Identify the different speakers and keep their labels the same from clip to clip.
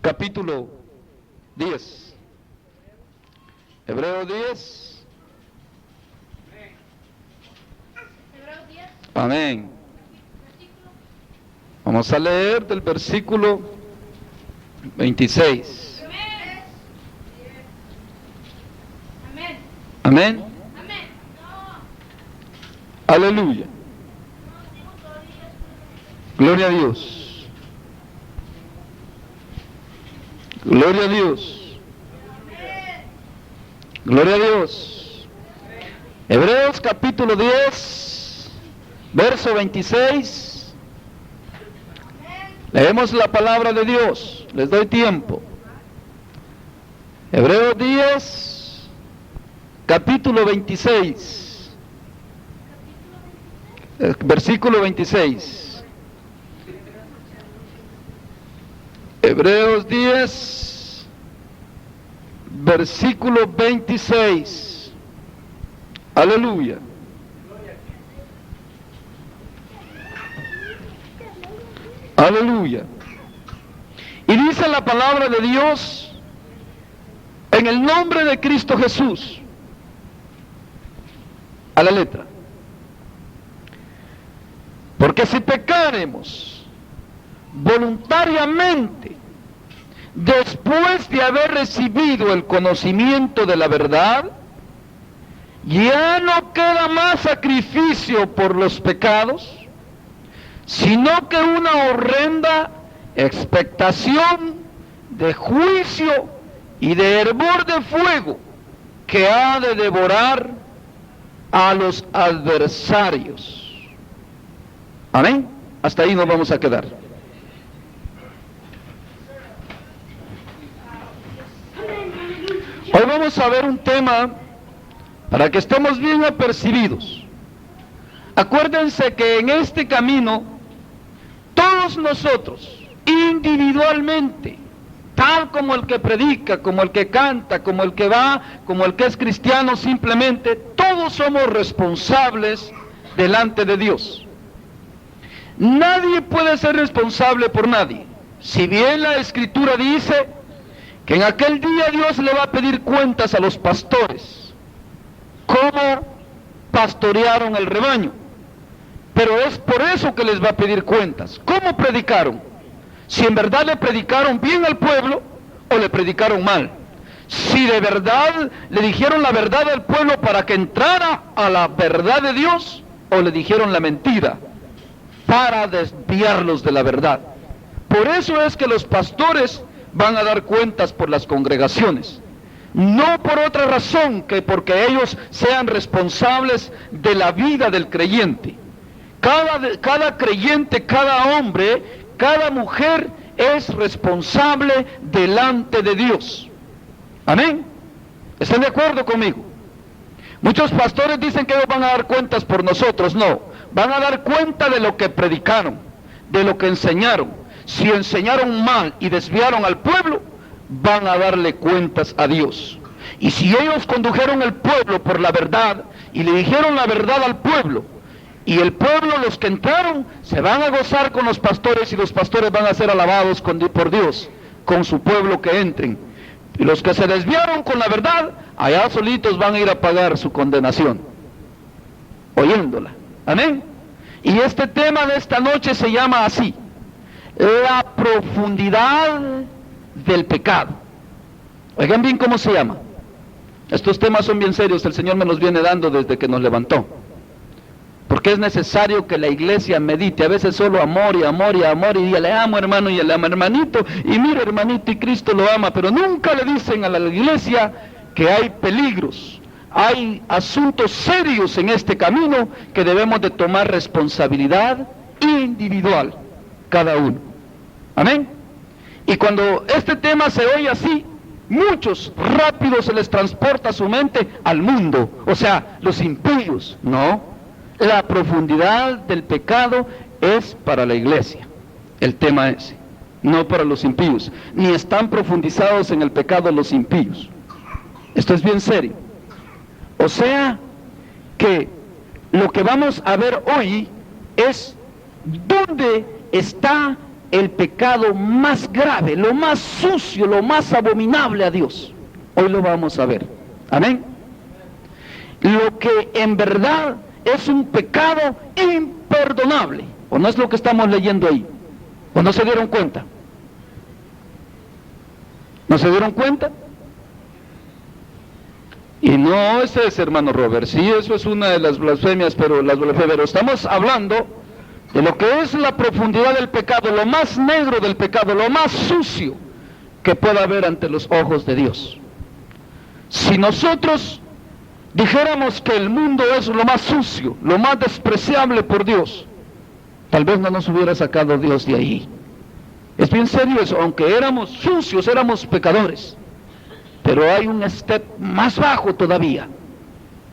Speaker 1: capítulo 10. Hebreos 10. Amén. Vamos a leer del versículo 26. Amén. Aleluya. Gloria a Dios. Gloria a Dios. Gloria a Dios. Hebreos capítulo 10, verso 26. Leemos la palabra de Dios. Les doy tiempo. Hebreos 10, capítulo 26. Versículo 26. Hebreos 10, versículo 26. Aleluya. Aleluya. Y dice la palabra de Dios: en el nombre de Cristo Jesús, a la letra. Porque si pecaremos voluntariamente, después de haber recibido el conocimiento de la verdad, ya no queda más sacrificio por los pecados, sino que una horrenda expectación de juicio y de hervor de fuego que ha de devorar a los adversarios. Amén. Hasta ahí nos vamos a quedar. Hoy vamos a ver un tema para que estemos bien apercibidos. Acuérdense que en este camino todos nosotros, individualmente, tal como el que predica, como el que canta, como el que va, como el que es cristiano, simplemente, todos somos responsables delante de Dios. Nadie puede ser responsable por nadie. Si bien la Escritura dice que en aquel día Dios le va a pedir cuentas a los pastores, cómo pastorearon el rebaño. Pero es por eso que les va a pedir cuentas. ¿Cómo predicaron? Si en verdad le predicaron bien al pueblo o le predicaron mal. Si de verdad le dijeron la verdad al pueblo para que entrara a la verdad de Dios, o le dijeron la mentira para desviarlos de la verdad. Por eso es que los pastores van a dar cuentas por las congregaciones. No por otra razón que porque ellos sean responsables de la vida del creyente. Cada creyente, cada hombre, cada mujer es responsable delante de Dios. Amén. ¿Están de acuerdo conmigo? Muchos pastores dicen que ellos van a dar cuentas por nosotros. No, van a dar cuenta de lo que predicaron, de lo que enseñaron. Si enseñaron mal y desviaron al pueblo, van a darle cuentas a Dios. Y si ellos condujeron el pueblo por la verdad y le dijeron la verdad al pueblo, y el pueblo, los que entraron, se van a gozar con los pastores, y los pastores van a ser alabados por Dios, con su pueblo que entren. Y los que se desviaron con la verdad, allá solitos van a ir a pagar su condenación, oyéndola. Amén. Y este tema de esta noche se llama así: la profundidad del pecado. Oigan bien cómo se llama. Estos temas son bien serios, el Señor me los viene dando desde que nos levantó. Porque es necesario que la iglesia medite. A veces solo amor y amor y amor, y le amo hermano y le amo hermanito, y mira hermanito y Cristo lo ama, pero nunca le dicen a la iglesia que hay peligros, hay asuntos serios en este camino que debemos de tomar responsabilidad individual, cada uno. Amén. Y cuando este tema se oye así, muchos rápido se les transporta su mente al mundo, o sea, los impíos. No. La profundidad del pecado es para la iglesia, el tema ese, no para los impíos, ni están profundizados en el pecado los impíos. Esto es bien serio. O sea, que lo que vamos a ver hoy es dónde está el pecado más grave, lo más sucio, lo más abominable a Dios? Hoy lo vamos a ver. Amén. Lo que en verdad es un pecado imperdonable. ¿O no es lo que estamos leyendo ahí? ¿O no se dieron cuenta? ¿No se dieron cuenta? Y no, ese es, hermano Robert, sí, eso es una de las blasfemias, pero estamos hablando de lo que es la profundidad del pecado, lo más negro del pecado, lo más sucio que pueda haber ante los ojos de Dios. Si nosotros dijéramos que el mundo es lo más sucio, lo más despreciable por Dios, tal vez no nos hubiera sacado Dios de ahí. Es bien serio eso, aunque éramos sucios, éramos pecadores. Pero hay un step más bajo todavía,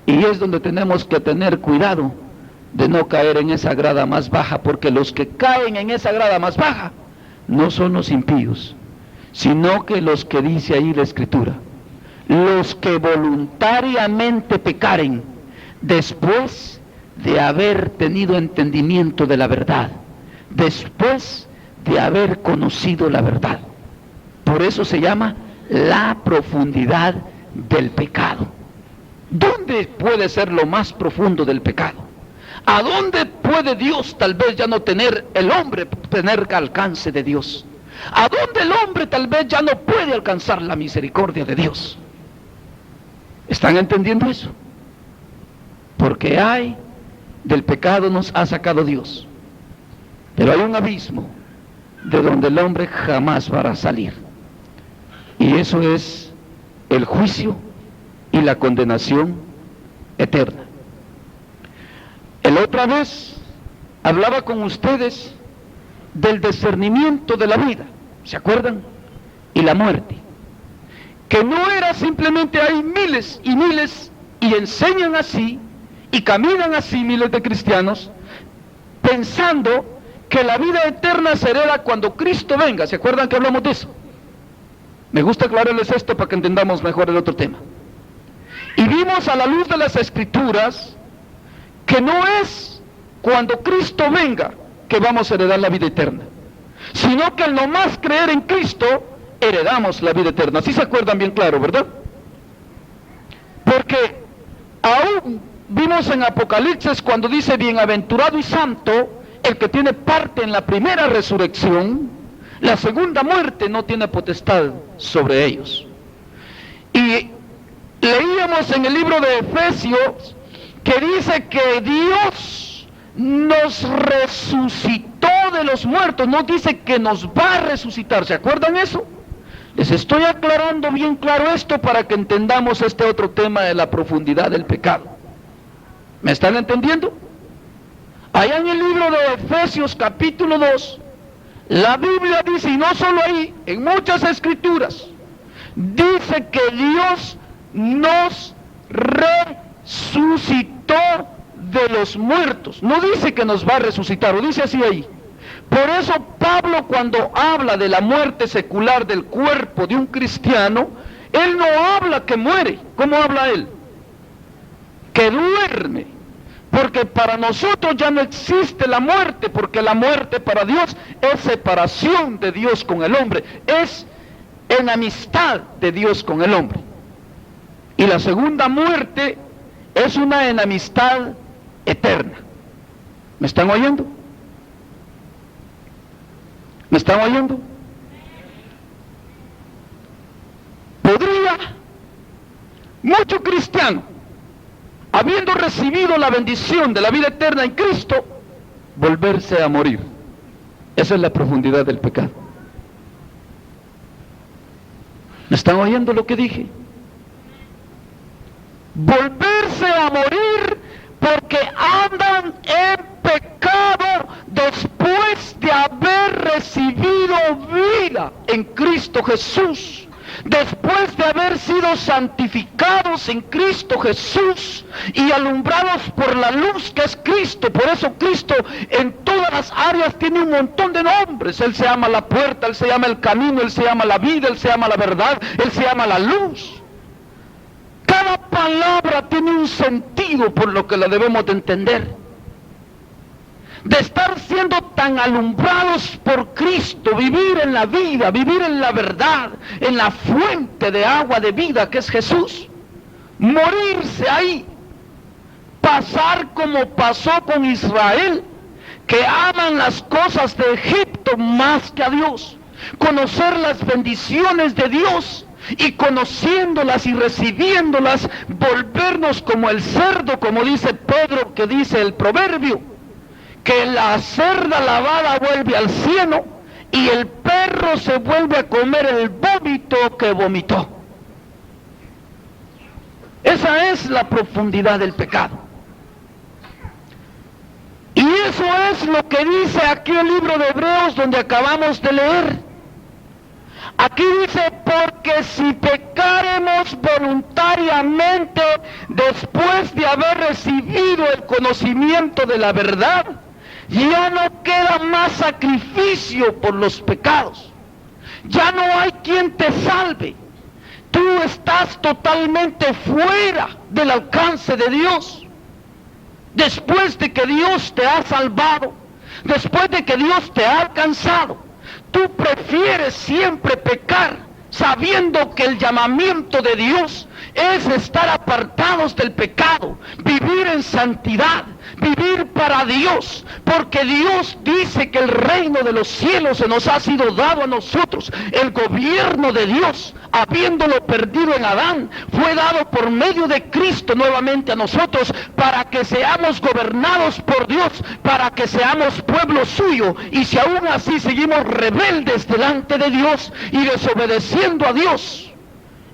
Speaker 1: y es donde tenemos que tener cuidado de no caer en esa grada más baja, porque los que caen en esa grada más baja no son los impíos, sino que los que dice ahí la Escritura, los que voluntariamente pecaren después de haber tenido entendimiento de la verdad, después de haber conocido la verdad. Por eso se llama la profundidad del pecado. ¿Dónde puede ser lo más profundo del pecado? ¿A dónde puede Dios tal vez ya no tener, el hombre tener alcance de Dios? ¿A dónde el hombre tal vez ya no puede alcanzar la misericordia de Dios? ¿Están entendiendo eso? Porque del pecado nos ha sacado Dios, pero hay un abismo de donde el hombre jamás va a salir. Y eso es el juicio y la condenación eterna. La otra vez hablaba con ustedes del discernimiento de la vida, ¿se acuerdan? Y la muerte. Que no era simplemente hay miles y miles, y enseñan así, y caminan así miles de cristianos, pensando que la vida eterna se hereda cuando Cristo venga. ¿Se acuerdan que hablamos de eso? Me gusta aclararles esto para que entendamos mejor el otro tema. Y vimos a la luz de las Escrituras que no es cuando Cristo venga que vamos a heredar la vida eterna, sino que al nomás creer en Cristo heredamos la vida eterna. ¿Sí se acuerdan bien claro, verdad? Porque aún vimos en Apocalipsis cuando dice bienaventurado y santo el que tiene parte en la primera resurrección. La segunda muerte no tiene potestad sobre ellos. Y leíamos en el libro de Efesios que dice que Dios nos resucitó de los muertos, no dice que nos va a resucitar. ¿Se acuerdan eso? Les estoy aclarando bien claro esto para que entendamos este otro tema de la profundidad del pecado. ¿Me están entendiendo? Allá en el libro de Efesios capítulo 2, la Biblia dice, y no solo ahí, en muchas escrituras, dice que Dios nos resucitó de los muertos. No dice que nos va a resucitar, o dice así ahí. Por eso Pablo, cuando habla de la muerte secular del cuerpo de un cristiano, él no habla que muere. ¿Cómo habla él? Que duerme. Porque para nosotros ya no existe la muerte, porque la muerte para Dios es separación de Dios con el hombre, es enemistad de Dios con el hombre. Y la segunda muerte es una enemistad eterna. ¿Me están oyendo? ¿Me están oyendo? ¿Podría mucho cristiano, habiendo recibido la bendición de la vida eterna en Cristo, volverse a morir? Esa es la profundidad del pecado. ¿Me están oyendo lo que dije? Volverse a morir porque andan en pecado después de haber recibido vida en Cristo Jesús. Después de haber sido santificados en Cristo Jesús y alumbrados por la luz que es Cristo. Por eso Cristo en todas las áreas tiene un montón de nombres. Él se llama la puerta, Él se llama el camino, Él se llama la vida, Él se llama la verdad, Él se llama la luz. Cada palabra tiene un sentido por lo que la debemos de entender. de estar siendo tan alumbrados por Cristo, vivir en la vida, vivir en la verdad, en la fuente de agua de vida que es Jesús, morirse ahí, pasar como pasó con Israel, que aman las cosas de Egipto más que a Dios, conocer las bendiciones de Dios y conociéndolas y recibiéndolas, volvernos como el cerdo, como dice Pedro, que dice el proverbio, que la cerda lavada vuelve al cieno y el perro se vuelve a comer el vómito que vomitó. Esa es la profundidad del pecado. Y eso es lo que dice aquí el libro de Hebreos, donde acabamos de leer. Aquí dice, porque si pecaremos voluntariamente después de haber recibido el conocimiento de la verdad, ya no queda más sacrificio por los pecados. Ya no hay quien te salve. Tú estás totalmente fuera del alcance de Dios. Después de que Dios te ha salvado, después de que Dios te ha alcanzado, tú prefieres siempre pecar, sabiendo que el llamamiento de Dios es estar apartados del pecado, vivir en santidad, vivir para Dios, porque Dios dice que el reino de los cielos se nos ha sido dado a nosotros. El gobierno de Dios, habiéndolo perdido en Adán, fue dado por medio de Cristo nuevamente a nosotros, para que seamos gobernados por Dios, para que seamos pueblo suyo. Y si aún así seguimos rebeldes delante de Dios y desobedeciendo a Dios,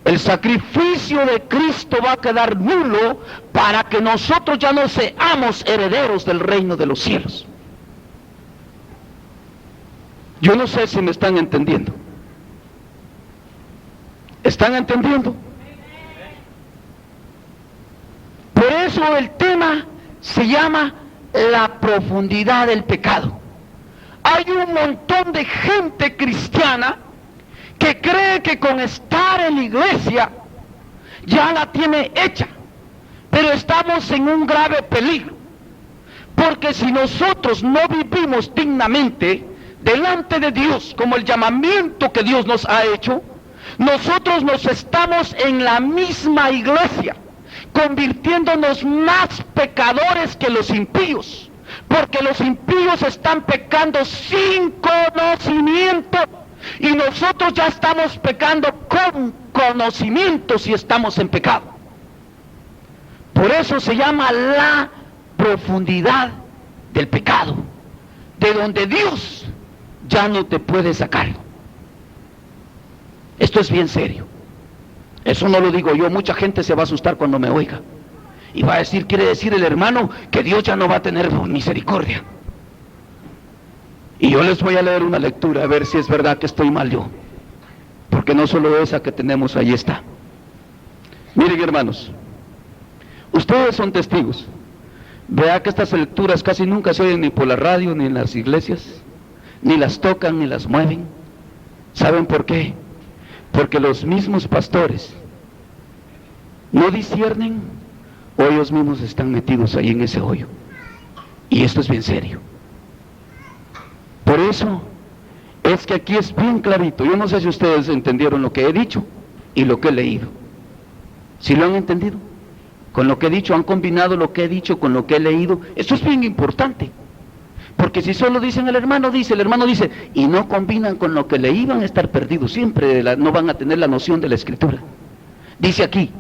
Speaker 1: el sacrificio de Cristo va a quedar nulo, para que nosotros ya no seamos herederos del reino de los cielos. Yo no sé si me están entendiendo. ¿Están entendiendo? Por eso el tema se llama la profundidad del pecado. Hay un montón de gente cristiana que cree que con estar en la iglesia ya la tiene hecha, pero estamos en un grave peligro, porque si nosotros no vivimos dignamente delante de Dios, como el llamamiento que Dios nos ha hecho, nosotros nos estamos en la misma iglesia, convirtiéndonos más pecadores que los impíos, porque los impíos están pecando sin conocimiento, y nosotros ya estamos pecando con conocimiento si estamos en pecado. Por eso se llama la profundidad del pecado, de donde Dios ya no te puede sacar. Esto es bien serio. Eso no lo digo yo, mucha gente se va a asustar cuando me oiga y va a decir, quiere decir el hermano que Dios ya no va a tener misericordia. Y yo les voy a leer una lectura a ver si es verdad que estoy mal yo, porque no solo esa que tenemos ahí está. Miren, hermanos, ustedes son testigos. Vea que estas lecturas casi nunca se oyen ni por la radio ni en las iglesias, ni las tocan ni las mueven. ¿Saben por qué? Porque los mismos pastores no disciernen, o ellos mismos están metidos ahí en ese hoyo. Y esto es bien serio. Por eso es que aquí es bien clarito. Yo no sé si ustedes entendieron lo que he dicho y lo que he leído. ¿Sí lo han entendido? Con lo que he dicho, han combinado lo que he dicho con lo que he leído. Esto es bien importante, porque si solo dicen el hermano dice, y no combinan con lo que leí, van a estar perdidos siempre, no van a tener la noción de la escritura. Dice aquí,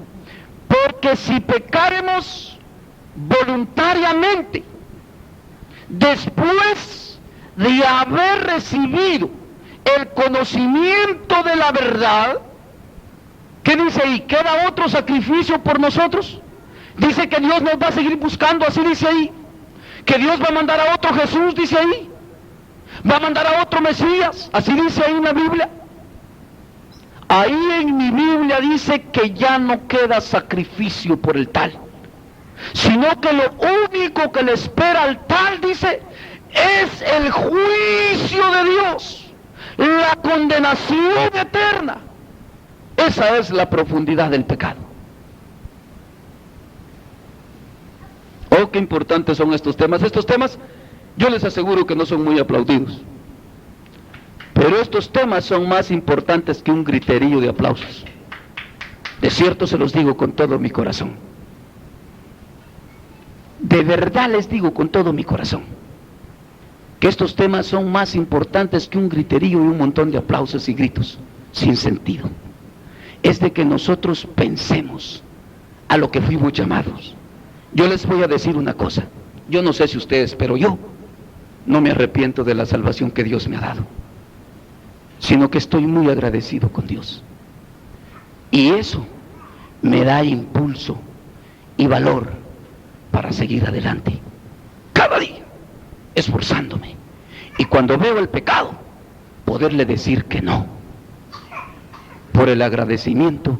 Speaker 1: porque si pecaremos voluntariamente después de haber recibido el conocimiento de la verdad, ¿qué dice ahí? ¿Queda otro sacrificio por nosotros? Dice que Dios nos va a seguir buscando, así dice ahí. Que Dios va a mandar a otro Jesús, dice ahí. Va a mandar a otro Mesías, así dice ahí en la Biblia. Ahí en mi Biblia dice que ya no queda sacrificio por el tal, sino que lo único que le espera al tal, dice, es el juicio de Dios, la condenación eterna. Esa es la profundidad del pecado. Oh, qué importantes son estos temas. Estos temas Yo les aseguro que no son muy aplaudidos, pero estos temas son más importantes que un griterío de aplausos. De cierto se los digo con todo mi corazón. De verdad les digo con todo mi corazón que estos temas son más importantes que un griterío y un montón de aplausos y gritos sin sentido. Es de que nosotros pensemos a lo que fuimos llamados. Yo les voy a decir una cosa. Yo no sé si ustedes, pero yo no me arrepiento de la salvación que Dios me ha dado, sino que estoy muy agradecido con Dios. Y eso me da impulso y valor para seguir adelante, cada día, esforzándome. Y cuando veo el pecado, poderle decir que no, por el agradecimiento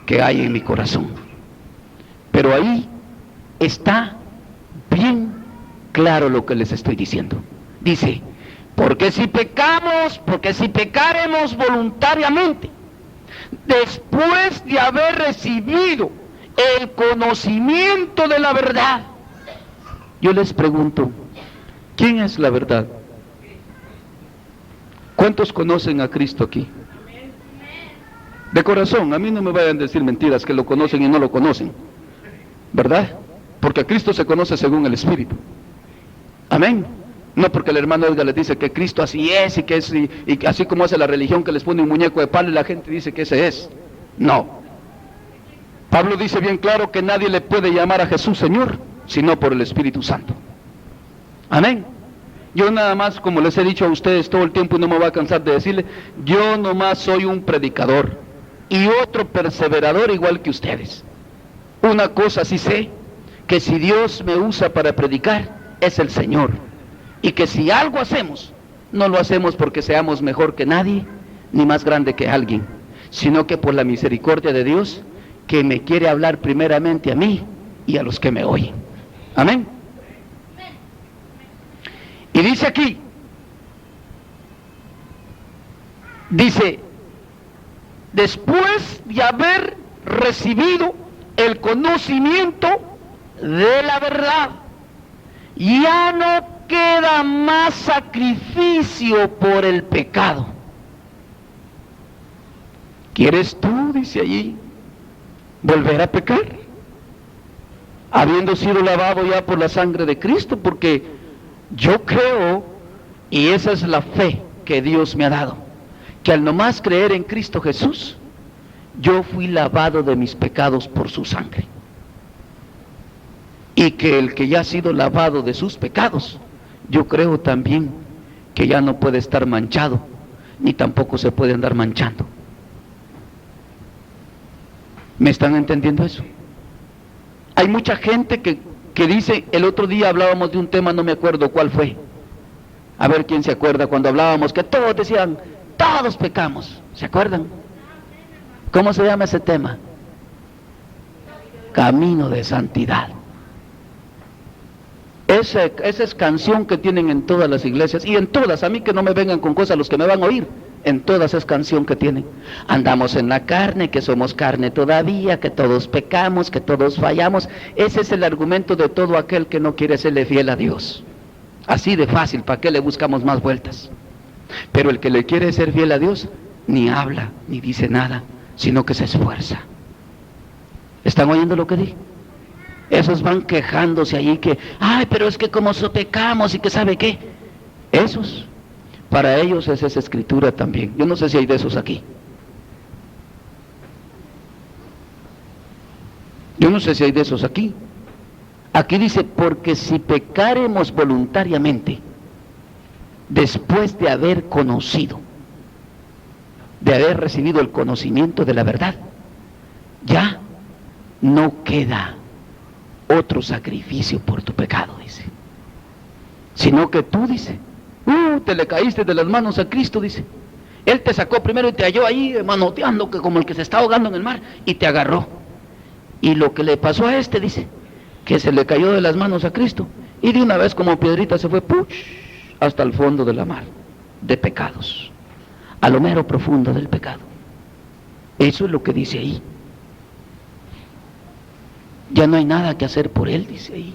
Speaker 1: que hay en mi corazón. Pero ahí está bien claro lo que les estoy diciendo. Dice, porque si pecaremos voluntariamente, después de haber recibido el conocimiento de la verdad. Yo les pregunto, ¿quién es la verdad? ¿Cuántos conocen a Cristo aquí? De corazón, a mí no me vayan a decir mentiras que lo conocen y no lo conocen, ¿verdad? Porque a Cristo se conoce según el Espíritu. Amén. No porque el hermano Edgar les dice que Cristo así es y que es y así como hace la religión que les pone un muñeco de palo y la gente dice que ese es. No. Pablo dice bien claro que nadie le puede llamar a Jesús Señor sino por el Espíritu Santo. Amén. Yo nada más, como les he dicho a ustedes todo el tiempo y no me voy a cansar de decirle, yo nomás soy un predicador y otro perseverador igual que ustedes. Una cosa sí sé, que si Dios me usa para predicar, es el Señor. Y que si algo hacemos, no lo hacemos porque seamos mejor que nadie, ni más grande que alguien, sino que por la misericordia de Dios, que me quiere hablar primeramente a mí y a los que me oyen. Amén. Y dice aquí, dice, después de haber recibido el conocimiento de la verdad, ya no queda más sacrificio por el pecado. ¿Quieres tú, dice allí, volver a pecar? Habiendo sido lavado ya por la sangre de Cristo, porque yo creo, y esa es la fe que Dios me ha dado, que al nomás creer en Cristo Jesús, yo fui lavado de mis pecados por su sangre. Y que el que ya ha sido lavado de sus pecados, yo creo también que ya no puede estar manchado, ni tampoco se puede andar manchando. ¿Me están entendiendo eso? Hay mucha gente que dice, el otro día hablábamos de un tema, no me acuerdo cuál fue. A ver quién se acuerda cuando hablábamos que todos decían, todos pecamos. ¿Se acuerdan? ¿Cómo se llama ese tema? Camino de santidad. Esa es canción que tienen en todas las iglesias, y en todas, a mí que no me vengan con cosas los que me van a oír, en todas es canción que tienen. Andamos en la carne, que somos carne todavía, que todos pecamos, que todos fallamos. Ese es el argumento de todo aquel que no quiere serle fiel a Dios. Así de fácil, ¿para qué le buscamos más vueltas? Pero el que le quiere ser fiel a Dios, ni habla, ni dice nada, sino que se esfuerza. ¿Están oyendo lo que dije? Esos van quejándose allí que, ay, pero es que como pecamos y que sabe qué. Esos, para ellos es esa escritura también. Yo no sé si hay de esos aquí. Yo no sé si hay de esos aquí. Aquí dice, porque si pecaremos voluntariamente, después de haber conocido, de haber recibido el conocimiento de la verdad, ya no queda otro sacrificio por tu pecado, dice. Sino que tú, dice, te le caíste de las manos a Cristo, dice. Él te sacó primero y te halló ahí manoteando, que como el que se está ahogando en el mar, y te agarró. Y lo que le pasó a este, dice, que se le cayó de las manos a Cristo, y de una vez como piedrita se fue, ¡push!, hasta el fondo de la mar, de pecados, a lo mero profundo del pecado. Eso es lo que dice ahí. Ya no hay nada que hacer por él, dice ahí.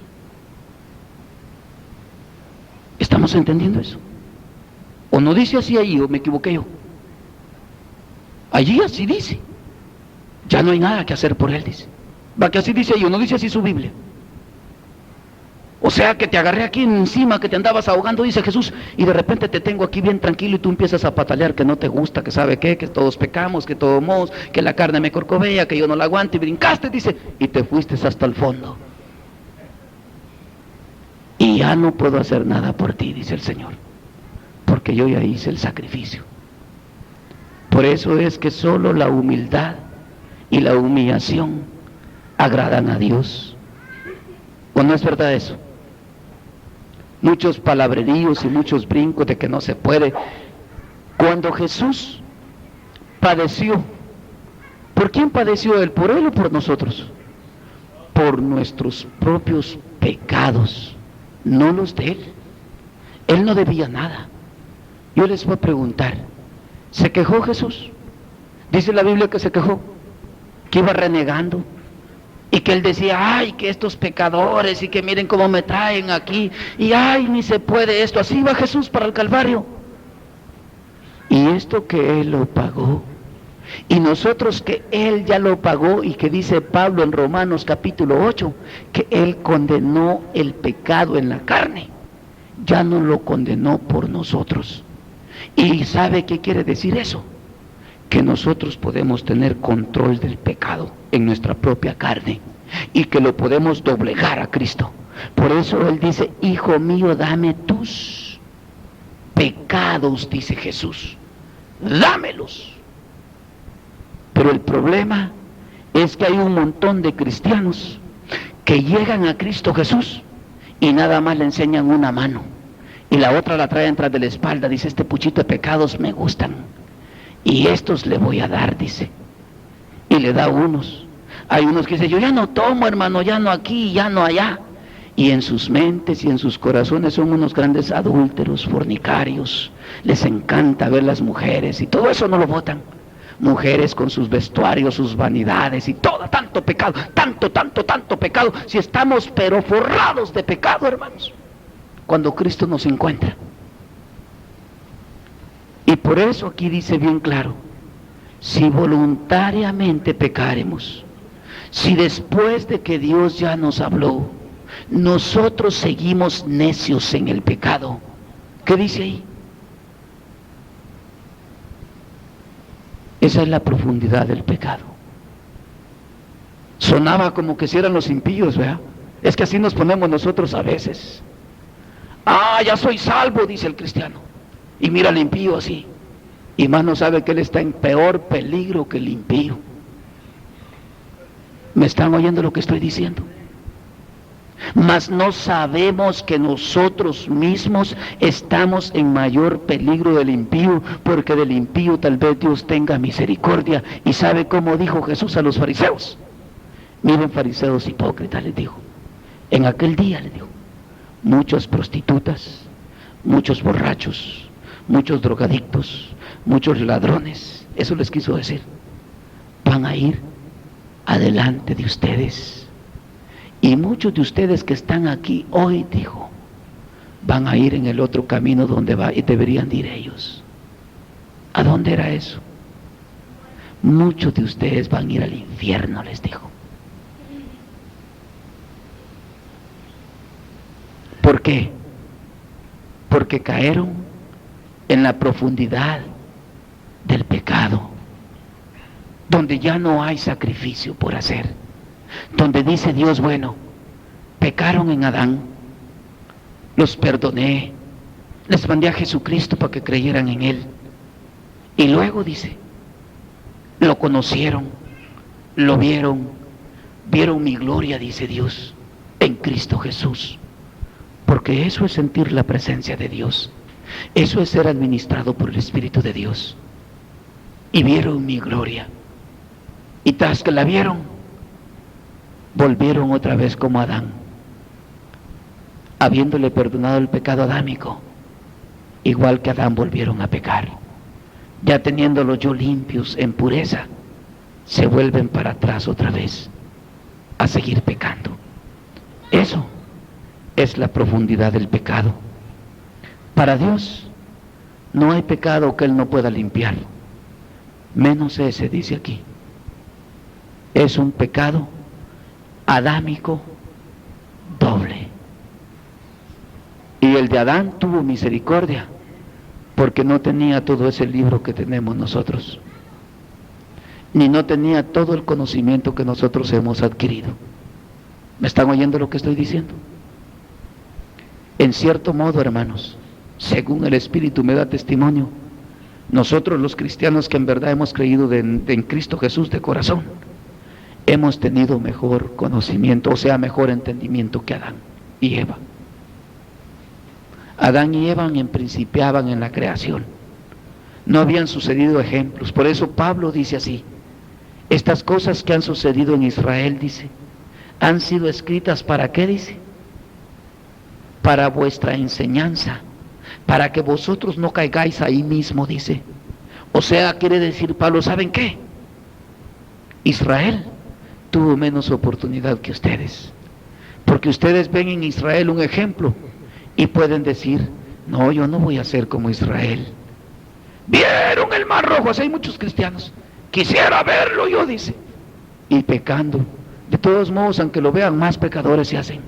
Speaker 1: ¿Estamos entendiendo eso? ¿O no dice así ahí, o me equivoqué yo? Allí así dice. Ya no hay nada que hacer por él, dice. Va, que así dice ahí, o no dice así su Biblia. O sea, que te agarré aquí encima, que te andabas ahogando, dice Jesús, y de repente te tengo aquí bien tranquilo y tú empiezas a patalear que no te gusta, que sabe qué, que todos pecamos, que todos mos, que la carne me corcovea, que yo no la aguanto, y brincaste, dice, y te fuiste hasta el fondo. Y ya no puedo hacer nada por ti, dice el Señor, porque yo ya hice el sacrificio. Por eso es que solo la humildad y la humillación agradan a Dios. ¿O no es verdad eso? Muchos palabreríos y muchos brincos de que no se puede. Cuando Jesús padeció, ¿por quién padeció él? ¿Por él o por nosotros? Por nuestros propios pecados, no los de él. Él no debía nada. Yo les voy a preguntar, ¿se quejó Jesús? Dice la Biblia que se quejó, que iba renegando, y que él decía, ay, que estos pecadores, y que miren cómo me traen aquí, y ay, ni se puede esto. Así iba Jesús para el Calvario. Y esto que él lo pagó, y nosotros que él ya lo pagó, y que dice Pablo en Romanos capítulo 8, que él condenó el pecado en la carne, ya no lo condenó por nosotros. ¿Y sabe qué quiere decir eso? Que nosotros podemos tener control del pecado en nuestra propia carne y que lo podemos doblegar a Cristo. Por eso él dice, hijo mío, dame tus pecados, dice Jesús, dámelos. Pero el problema es que hay un montón de cristianos que llegan a Cristo Jesús y nada más le enseñan una mano y la otra la traen tras de la espalda. Dice, este puchito de pecados me gustan y estos le voy a dar, dice, y le da unos. Hay unos que dicen, yo ya no tomo, hermano, ya no aquí, ya no allá, y en sus mentes y en sus corazones son unos grandes adúlteros, fornicarios. Les encanta ver las mujeres y todo eso no lo botan. Mujeres con sus vestuarios, sus vanidades y todo, tanto pecado, tanto pecado. Si estamos pero forrados de pecado, hermanos, cuando Cristo nos encuentra. Y por eso aquí dice bien claro, si voluntariamente pecaremos, si después de que Dios ya nos habló, nosotros seguimos necios en el pecado, ¿qué dice ahí? Esa es la profundidad del pecado. Sonaba como que si eran los impíos, ¿verdad? Es que así nos ponemos nosotros a veces. Ah, ya soy salvo, dice el cristiano. Y mira al impío así. Y más no sabe que él está en peor peligro que el impío. ¿Me están oyendo lo que estoy diciendo? Mas no sabemos que nosotros mismos estamos en mayor peligro del impío, porque del impío tal vez Dios tenga misericordia. ¿Y sabe cómo dijo Jesús a los fariseos? Miren, fariseos hipócritas, les dijo, en aquel día les dijo, muchas prostitutas, muchos borrachos, muchos drogadictos, muchos ladrones, eso les quiso decir, van a ir adelante de ustedes. Y muchos de ustedes que están aquí hoy, dijo, van a ir en el otro camino donde va y deberían ir ellos. ¿A dónde era eso? Muchos de ustedes van a ir al infierno, les dijo. ¿Por qué? Porque cayeron en la profundidad del pecado, donde ya no hay sacrificio por hacer, donde dice Dios, bueno, pecaron en Adán, los perdoné, les mandé a Jesucristo para que creyeran en Él, y luego dice, lo conocieron, lo vieron, vieron mi gloria, dice Dios, en Cristo Jesús, porque eso es sentir la presencia de Dios, eso es ser administrado por el Espíritu de Dios, y vieron mi gloria, y tras que la vieron, volvieron otra vez como Adán, habiéndole perdonado el pecado adámico, igual que Adán volvieron a pecar, ya teniéndolos yo limpios en pureza, se vuelven para atrás otra vez a seguir pecando. Eso es la profundidad del pecado. Para Dios no hay pecado que Él no pueda limpiar, menos ese, dice aquí. Es un pecado adámico doble. Y el de Adán tuvo misericordia, porque no tenía todo ese libro que tenemos nosotros, ni no tenía todo el conocimiento que nosotros hemos adquirido. ¿Me están oyendo lo que estoy diciendo? En cierto modo, hermanos, según el Espíritu me da testimonio, nosotros los cristianos que en verdad hemos creído en Cristo Jesús de corazón, hemos tenido mejor conocimiento, o sea, mejor entendimiento que Adán y Eva. Adán y Eva principiaban en la creación. No habían sucedido ejemplos. Por eso Pablo dice así: estas cosas que han sucedido en Israel, dice, han sido escritas ¿para qué? Dice, para vuestra enseñanza, para que vosotros no caigáis ahí mismo, dice. O sea, quiere decir Pablo, ¿saben qué? Israel tuvo menos oportunidad que ustedes, porque ustedes ven en Israel un ejemplo y pueden decir, no, yo no voy a ser como Israel. Vieron el Mar Rojo, así hay muchos cristianos, quisiera verlo yo, dice, y pecando. De todos modos, aunque lo vean, más pecadores se hacen.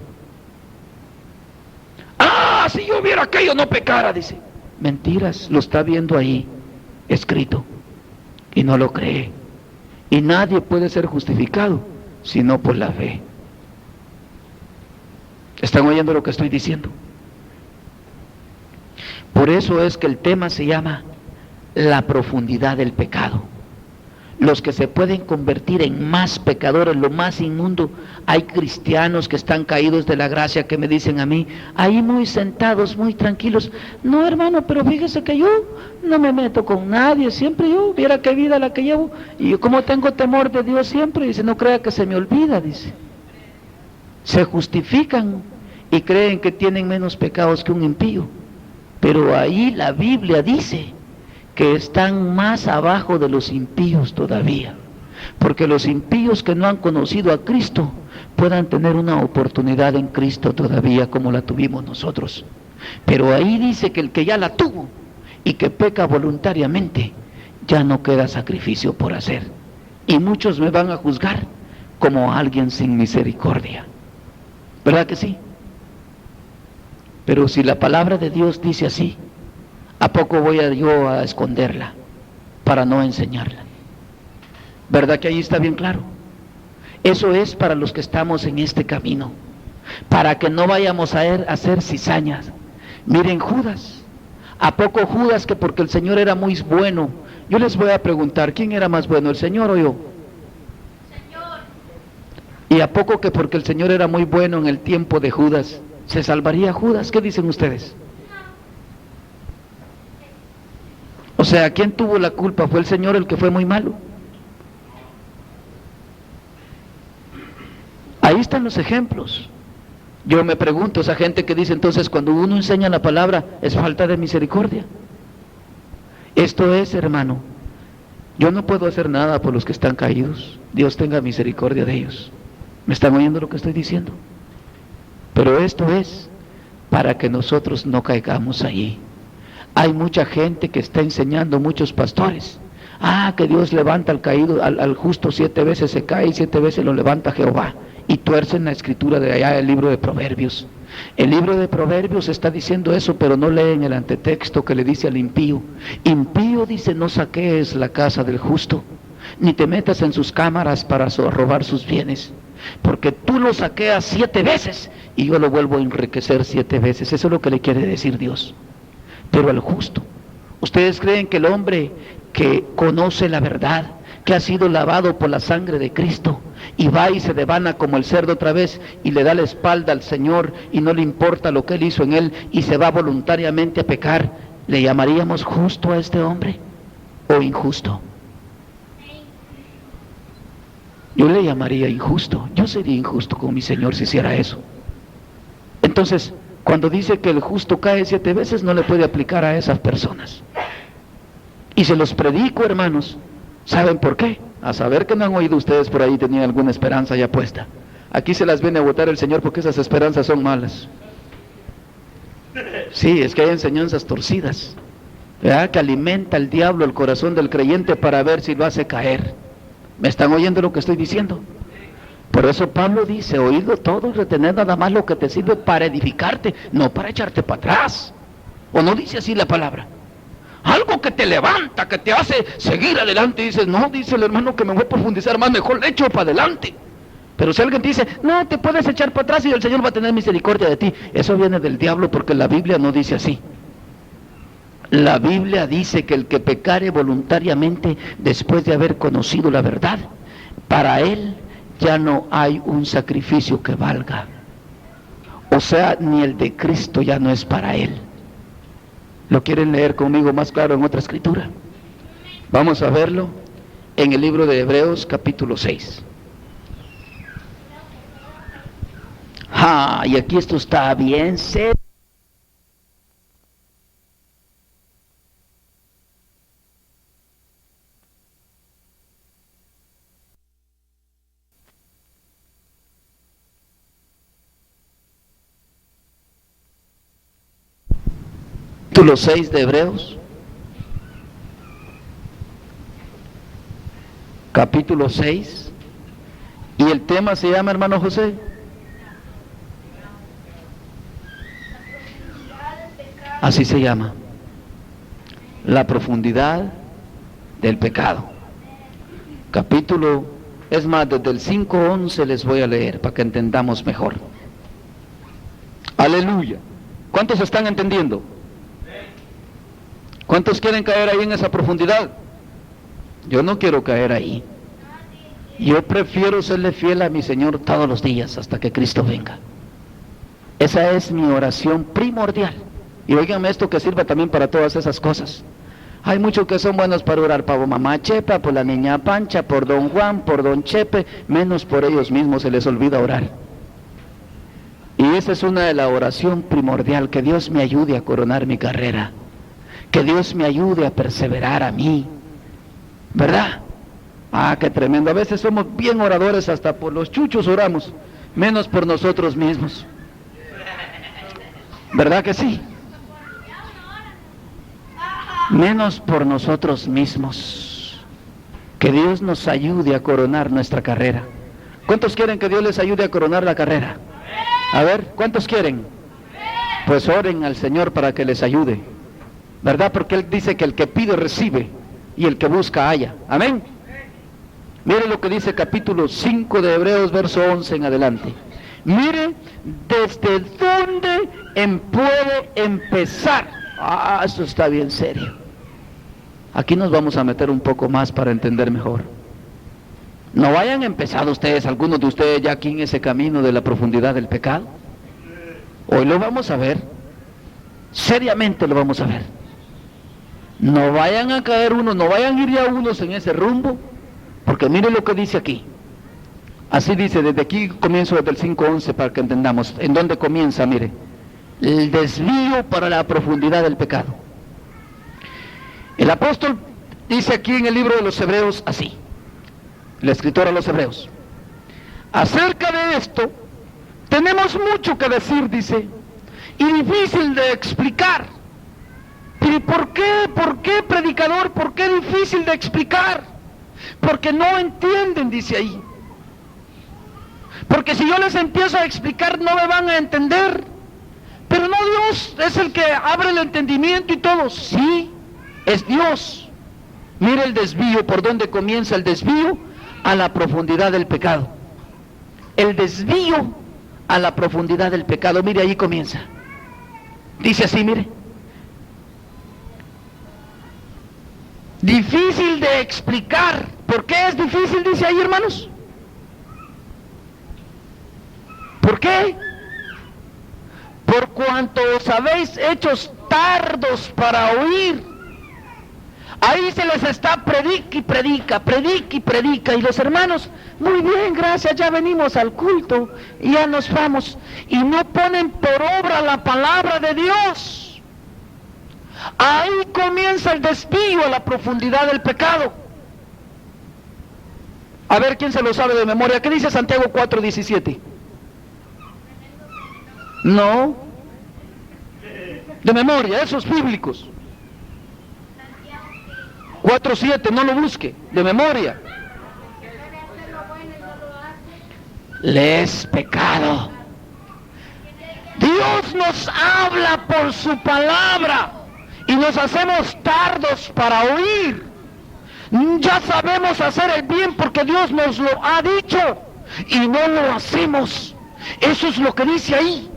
Speaker 1: Ah, si yo viera aquello no pecara, dice. Mentiras, lo está viendo ahí escrito y no lo cree. Y nadie puede ser justificado sino por la fe. ¿Están oyendo lo que estoy diciendo? Por eso es que el tema se llama la profundidad del pecado. Los que se pueden convertir en más pecadores, lo más inmundo. Hay cristianos que están caídos de la gracia que me dicen a mí, ahí muy sentados, muy tranquilos, no hermano, pero fíjese que yo no me meto con nadie, siempre yo, viera qué vida la que llevo, y yo como tengo temor de Dios siempre, dice, no crea que se me olvida, dice. Se justifican y creen que tienen menos pecados que un impío, pero ahí la Biblia dice que están más abajo de los impíos todavía, porque los impíos que no han conocido a Cristo puedan tener una oportunidad en Cristo todavía como la tuvimos nosotros, pero ahí dice que el que ya la tuvo y que peca voluntariamente, ya no queda sacrificio por hacer, y muchos me van a juzgar como alguien sin misericordia, ¿verdad que sí? Pero si la palabra de Dios dice así, ¿a poco voy yo a esconderla para no enseñarla? ¿Verdad que ahí está bien claro? Eso es para los que estamos en este camino, para que no vayamos a hacer cizañas. Miren Judas, ¿a poco Judas que porque el Señor era muy bueno? Yo les voy a preguntar, ¿quién era más bueno, el Señor o yo? Señor. ¿Y a poco que porque el Señor era muy bueno en el tiempo de Judas, se salvaría Judas? ¿Qué dicen ustedes? O sea, ¿quién tuvo la culpa? ¿Fue el Señor el que fue muy malo? Ahí están los ejemplos. Yo me pregunto, esa gente que dice entonces cuando uno enseña la palabra es falta de misericordia. Esto es, hermano, yo no puedo hacer nada por los que están caídos. Dios tenga misericordia de ellos. ¿Me están oyendo lo que estoy diciendo? Pero esto es para que nosotros no caigamos allí. Hay mucha gente que está enseñando, muchos pastores, que Dios levanta al caído, al justo 7 veces se cae y 7 veces lo levanta Jehová, y tuercen la escritura de allá, el libro de Proverbios. El libro de Proverbios está diciendo eso, pero no leen el antetexto que le dice al impío. Impío dice, no saquees la casa del justo, ni te metas en sus cámaras para robar sus bienes, porque tú lo saqueas 7 veces y yo lo vuelvo a enriquecer 7 veces. Eso es lo que le quiere decir Dios. Pero al justo, ¿ustedes creen que el hombre que conoce la verdad, que ha sido lavado por la sangre de Cristo, y va y se devana como el cerdo otra vez, y le da la espalda al Señor, y no le importa lo que Él hizo en él, y se va voluntariamente a pecar, ¿le llamaríamos justo a este hombre o injusto? Yo le llamaría injusto. Yo sería injusto con mi Señor si hiciera eso. Entonces, cuando dice que el justo cae 7 veces, no le puede aplicar a esas personas. Y se los predico, hermanos. ¿Saben por qué? A saber que no han oído ustedes por ahí, tenían alguna esperanza ya puesta. Aquí se las viene a botar el Señor porque esas esperanzas son malas. Sí, es que hay enseñanzas torcidas, ¿verdad? Que alimenta el diablo el corazón del creyente para ver si lo hace caer. ¿Me están oyendo lo que estoy diciendo? Por eso Pablo dice, oídlo todo y retener nada más lo que te sirve para edificarte, no para echarte para atrás. ¿O no dice así la palabra? Algo que te levanta, que te hace seguir adelante. Y dices, no, dice el hermano que me voy a profundizar más, mejor le echo para adelante. Pero si alguien te dice, no, te puedes echar para atrás y el Señor va a tener misericordia de ti, eso viene del diablo, porque la Biblia no dice así. La Biblia dice que el que pecare voluntariamente después de haber conocido la verdad, para él ya no hay un sacrificio que valga. O sea, ni el de Cristo ya no es para él. ¿Lo quieren leer conmigo más claro en otra escritura? Vamos a verlo en el libro de Hebreos capítulo 6. Y aquí esto está bien serio. Capítulo 6 de Hebreos. Capítulo 6. Y el tema se llama, hermano José, así se llama, la profundidad del pecado. Capítulo, es más, desde el 5:11 les voy a leer para que entendamos mejor. Aleluya. ¿Cuántos están entendiendo? ¿Cuántos quieren caer ahí en esa profundidad? Yo no quiero caer ahí. Yo prefiero serle fiel a mi Señor todos los días hasta que Cristo venga. Esa es mi oración primordial. Y óiganme esto, que sirva también para todas esas cosas. Hay muchos que son buenos para orar por mamá Chepa, por la niña Pancha, por don Juan, por don Chepe, menos por ellos mismos se les olvida orar. Y esa es una de la oración primordial, que Dios me ayude a coronar mi carrera, que Dios me ayude a perseverar a mí, ¿verdad? Qué tremendo. A veces somos bien oradores, hasta por los chuchos oramos, menos por nosotros mismos. ¿Verdad que sí? Menos por nosotros mismos. Que Dios nos ayude a coronar nuestra carrera. ¿Cuántos quieren que Dios les ayude a coronar la carrera? A ver, ¿cuántos quieren? Pues oren al Señor para que les ayude, ¿verdad? Porque Él dice que el que pide recibe y el que busca halla. Amén. Mire lo que dice capítulo 5 de Hebreos, verso 11 en adelante. Mire desde dónde puede empezar. Eso está bien serio. Aquí nos vamos a meter un poco más para entender mejor. No hayan empezado ustedes, algunos de ustedes ya aquí en ese camino de la profundidad del pecado. Hoy lo vamos a ver. Seriamente lo vamos a ver. No vayan a caer unos, no vayan a ir ya unos en ese rumbo, porque mire lo que dice aquí. Así dice, desde aquí comienzo desde el 5:11 para que entendamos. ¿En dónde comienza? Mire, el desvío para la profundidad del pecado. El apóstol dice aquí en el libro de los Hebreos así, el escritor a los Hebreos: acerca de esto tenemos mucho que decir, dice, y difícil de explicar. ¿Y por qué, predicador? ¿Por qué difícil de explicar? Porque no entienden, dice ahí. Porque si yo les empiezo a explicar, no me van a entender. Pero no, Dios es el que abre el entendimiento y todo. Sí, es Dios. Mire el desvío, por dónde comienza el desvío: a la profundidad del pecado. El desvío a la profundidad del pecado, mire, ahí comienza. Dice así, mire: difícil de explicar. ¿Por qué es difícil? Dice ahí, hermanos. ¿Por qué? Por cuanto os habéis hechos tardos para oír. Ahí se les está predica y predica, predica y predica, y los hermanos, muy bien, gracias, ya venimos al culto y ya nos vamos, y no ponen por obra la palabra de Dios. Ahí comienza el desvío a la profundidad del pecado. A ver quién se lo sabe de memoria. ¿Qué dice Santiago 4:17? No. De memoria, esos bíblicos. 4:7, no lo busque, de memoria. Le es pecado. Dios nos habla por su palabra y nos hacemos tardos para oír. Ya sabemos hacer el bien porque Dios nos lo ha dicho y no lo hacemos. Eso es lo que dice ahí.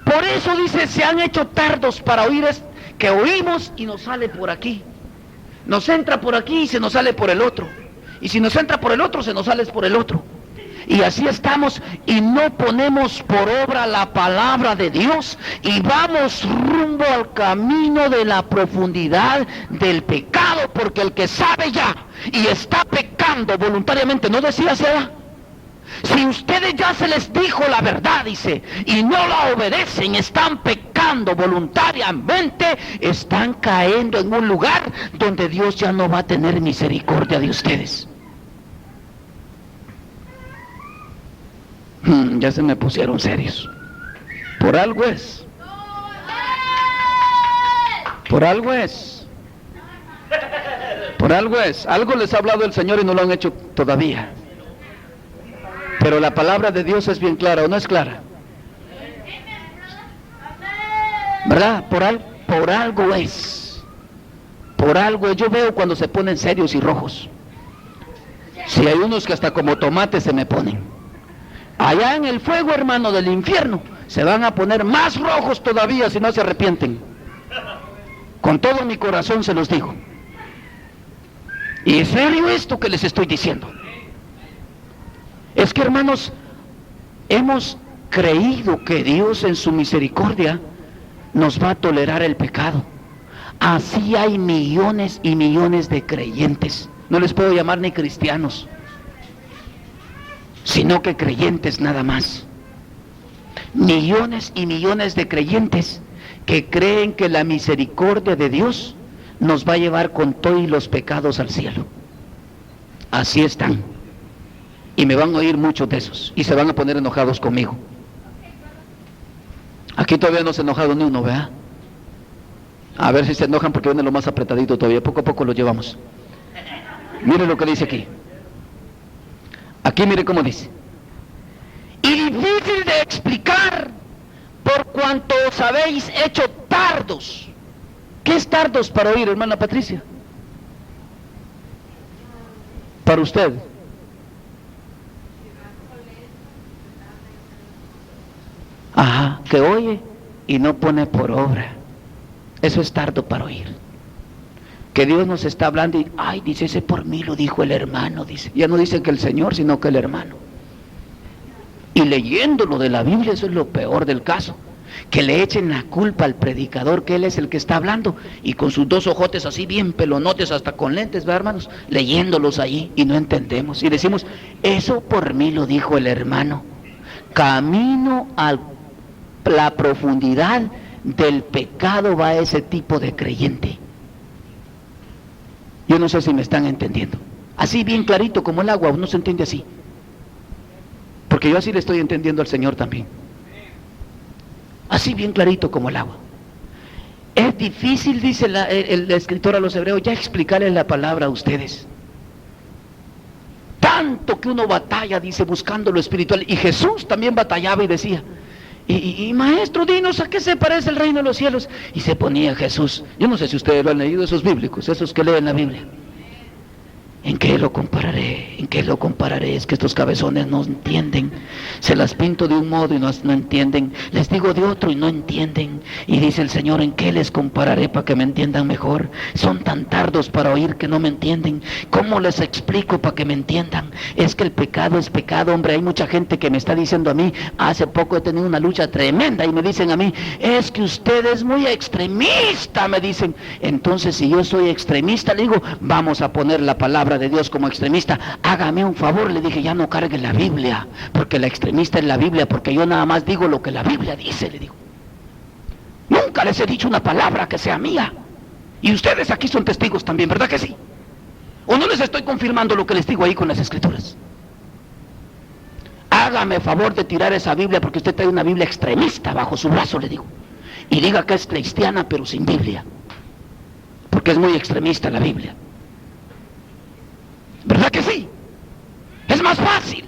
Speaker 1: Por eso dice, se han hecho tardos para oír, es que oímos y nos sale por aquí. Nos entra por aquí y se nos sale por el otro. Y si nos entra por el otro, se nos sale por el otro. Y así estamos y no ponemos por obra la palabra de Dios y vamos rumbo al camino de la profundidad del pecado, porque el que sabe ya y está pecando voluntariamente, ¿no decía sea? Si ustedes ya se les dijo la verdad, dice, y no la obedecen, están pecando voluntariamente, están cayendo en un lugar donde Dios ya no va a tener misericordia de ustedes. Ya se me pusieron serios. Por algo es. Por algo es. Por algo es. Algo les ha hablado el Señor y no lo han hecho todavía. Pero la palabra de Dios es bien clara, ¿o no es clara? ¿Verdad? Por algo es. Por algo es. Yo veo cuando se ponen serios y rojos. Si hay unos que hasta como tomates se me ponen. Allá en el fuego, hermano, del infierno, se van a poner más rojos todavía si no se arrepienten. Con todo mi corazón se los digo. Y es serio esto que les estoy diciendo. Es que, hermanos, hemos creído que Dios en su misericordia nos va a tolerar el pecado. Así hay millones y millones de creyentes. No les puedo llamar ni cristianos, sino que creyentes nada más. Millones y millones de creyentes que creen que la misericordia de Dios nos va a llevar con todos los pecados al cielo. Así están. Y me van a oír muchos de esos y se van a poner enojados conmigo. Aquí todavía no se ha enojado ni uno, ¿verdad? A ver si se enojan porque viene lo más apretadito todavía. Poco a poco lo llevamos. Miren lo que dice aquí. Aquí mire cómo dice. Y difícil de explicar por cuanto os habéis hecho tardos. ¿Qué es tardos para oír, hermana Patricia? Para usted. Ajá, que oye y no pone por obra. Eso es tardo para oír. Que Dios nos está hablando y, ay, dice, ese por mí lo dijo el hermano, dice. Ya no dice que el Señor, sino que el hermano. Y leyéndolo de la Biblia, eso es lo peor del caso. Que le echen la culpa al predicador, que él es el que está hablando, y con sus dos ojotes así bien pelonotes, hasta con lentes, ¿verdad, hermanos? Leyéndolos ahí y no entendemos. Y decimos, eso por mí lo dijo el hermano. Camino a la profundidad del pecado va ese tipo de creyente. Yo no sé si me están entendiendo. Así bien clarito como el agua, uno se entiende así. Porque yo así le estoy entendiendo al Señor también. Así bien clarito como el agua. Es difícil, dice el escritor a los hebreos, ya explicarles la palabra a ustedes. Tanto que uno batalla, dice, buscando lo espiritual. Y Jesús también batallaba y decía, y maestro, dinos a qué se parece el reino de los cielos. Y se ponía Jesús. Yo no sé si ustedes lo han leído, esos bíblicos, esos que leen la Biblia. ¿En qué lo compararé? ¿En qué lo compararé? Es que estos cabezones no entienden. Se las pinto de un modo y no entienden. Les digo de otro y no entienden. Y dice el Señor, ¿en qué les compararé para que me entiendan mejor? Son tan tardos para oír que no me entienden. ¿Cómo les explico para que me entiendan? Es que el pecado es pecado, hombre. Hay mucha gente que me está diciendo a mí, hace poco he tenido una lucha tremenda y me dicen a mí, es que usted es muy extremista, me dicen. Entonces, si yo soy extremista, le digo, vamos a poner la palabra de Dios como extremista. Hágame un favor, le dije, ya no cargue la Biblia, porque la extremista es la Biblia, porque yo nada más digo lo que la Biblia dice, le digo. Nunca les he dicho una palabra que sea mía. Y ustedes aquí son testigos también, ¿verdad que sí? ¿O no les estoy confirmando lo que les digo ahí con las escrituras? Hágame favor de tirar esa Biblia, porque usted trae una Biblia extremista bajo su brazo, le digo. y diga que es cristiana pero sin Biblia, porque es muy extremista la Biblia. ¿Verdad que sí? Es más fácil.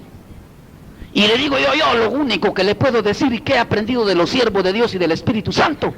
Speaker 1: Y le digo yo, lo único que le puedo decir y que he aprendido de los siervos de Dios y del Espíritu Santo,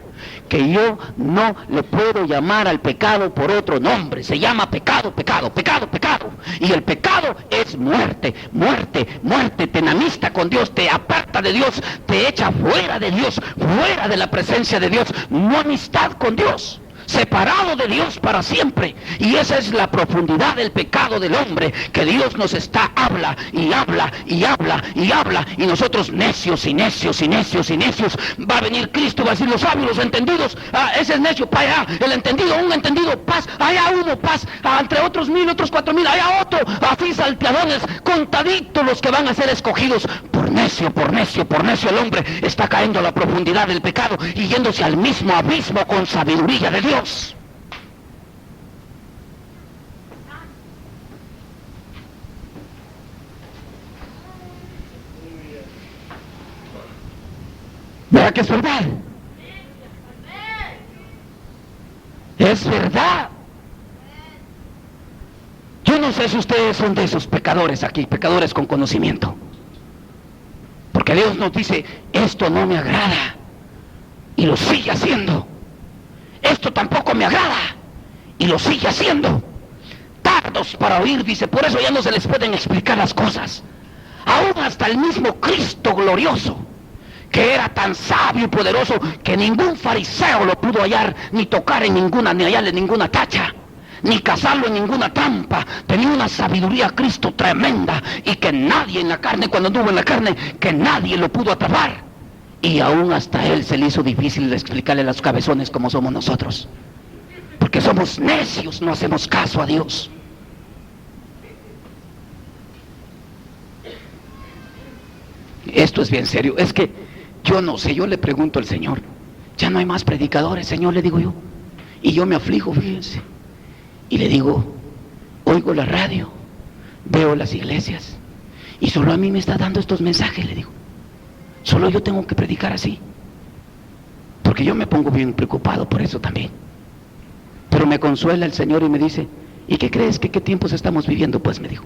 Speaker 1: que yo no le puedo llamar al pecado por otro nombre. Se llama pecado, pecado, pecado, pecado. Y el pecado es muerte, muerte, muerte. Te enemista con Dios, te aparta de Dios, te echa fuera de Dios, fuera de la presencia de Dios. No amistad con Dios. Separado de Dios para siempre. Y esa es la profundidad del pecado del hombre, que Dios nos habla y habla y habla y habla, y nosotros necios y necios y necios y necios. Va a venir Cristo, va a decir: los sabios, los entendidos, ese es necio, para allá. El entendido, un entendido, paz, allá uno, paz, entre otros 1000, otros 4000, allá otro. Así salteadones, contaditos los que van a ser escogidos. Por necio, por necio, por necio, el hombre está cayendo a la profundidad del pecado y yéndose al mismo abismo con sabiduría de Dios. ¿Verdad que es verdad? Es verdad. Yo no sé si ustedes son de esos pecadores aquí, pecadores con conocimiento, porque Dios nos dice: esto no me agrada, y lo sigue haciendo. Esto tampoco me agrada, y lo sigue haciendo. Tardos para oír, dice. Por eso ya no se les pueden explicar las cosas. Aún hasta el mismo Cristo glorioso, que era tan sabio y poderoso que ningún fariseo lo pudo hallar, ni tocar en ninguna, ni hallarle ninguna tacha, ni cazarlo en ninguna trampa. Tenía una sabiduría Cristo tremenda, y que nadie en la carne, cuando anduvo en la carne, que nadie lo pudo atrapar. Y aún hasta él se le hizo difícil de explicarle a los cabezones como somos nosotros, porque somos necios, no hacemos caso a Dios. Esto es bien serio. Es que yo no sé, yo le pregunto al Señor: ya no hay más predicadores, Señor, le digo yo. Y yo me aflijo, fíjense. Y le digo: oigo la radio, veo las iglesias, y solo a mí me está dando estos mensajes, le digo. Solo yo tengo que predicar así, porque yo me pongo bien preocupado por eso también. Pero me consuela el Señor y me dice: ¿y qué crees que qué tiempos estamos viviendo? Pues me dijo: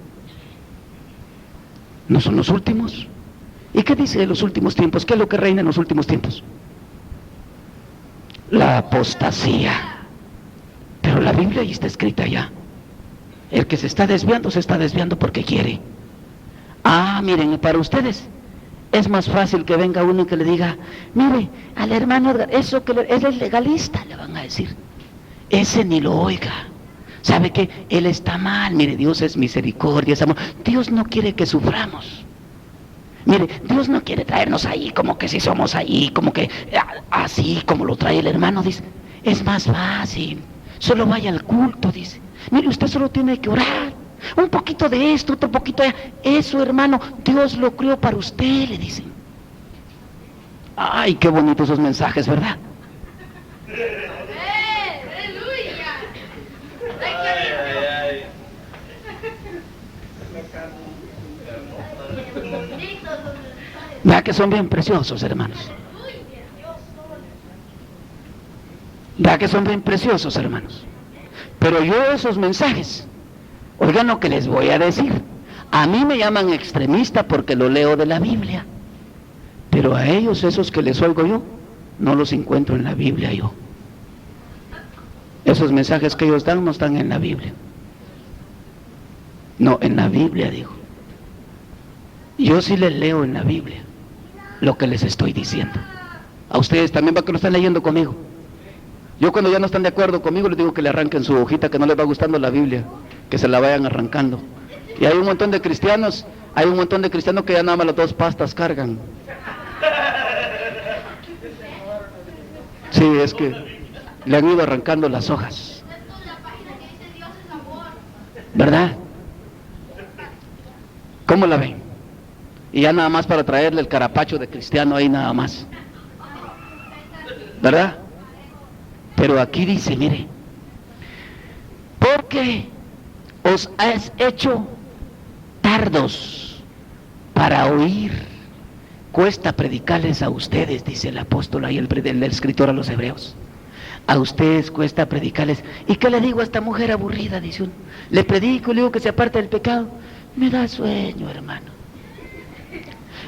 Speaker 1: ¿no son los últimos? ¿Y qué dice de los últimos tiempos? ¿Qué es lo que reina en los últimos tiempos? La apostasía. Pero la Biblia ahí está escrita ya. El que se está desviando porque quiere. Miren, para ustedes es más fácil que venga uno y que le diga: mire, al hermano, eso que él es legalista, le van a decir. Ese ni lo oiga. ¿Sabe qué? Él está mal. Mire, Dios es misericordia, es amor. Dios no quiere que suframos. Mire, Dios no quiere traernos ahí como que si somos ahí, como que así como lo trae el hermano, dice. Es más fácil. Solo vaya al culto, dice. Mire, usted solo tiene que orar. Un poquito de esto, otro poquito de allá. Eso, hermano, Dios lo creó para usted, le dicen. Ay, qué bonitos esos mensajes, ¿verdad? Vea que son bien preciosos, hermanos. Vea que son bien preciosos, hermanos. Pero yo esos mensajes, oigan lo que les voy a decir. A mí me llaman extremista porque lo leo de la Biblia, pero a ellos, esos que les oigo yo, no los encuentro en la Biblia yo. Esos mensajes que ellos dan no están en la Biblia. No, en la Biblia, digo. Yo sí les leo en la Biblia lo que les estoy diciendo. A ustedes también, va que lo están leyendo conmigo. Yo cuando ya no están de acuerdo conmigo, les digo que le arranquen su hojita, que no les va gustando la Biblia, que se la vayan arrancando. Y hay un montón de cristianos que ya nada más las 2 pastas cargan. Sí, es que le han ido arrancando las hojas, ¿verdad? ¿Cómo la ven? Y ya nada más para traerle el carapacho de cristiano ahí nada más, ¿verdad? Pero aquí dice, mire, porque os has hecho tardos para oír
Speaker 2: cuesta predicarles a ustedes, dice el apóstol ahí, el escritor a los hebreos. A ustedes cuesta predicarles. ¿Y qué le digo a esta mujer aburrida? Dice uno. Le predico y le digo que se aparte del pecado. Me da sueño, hermano.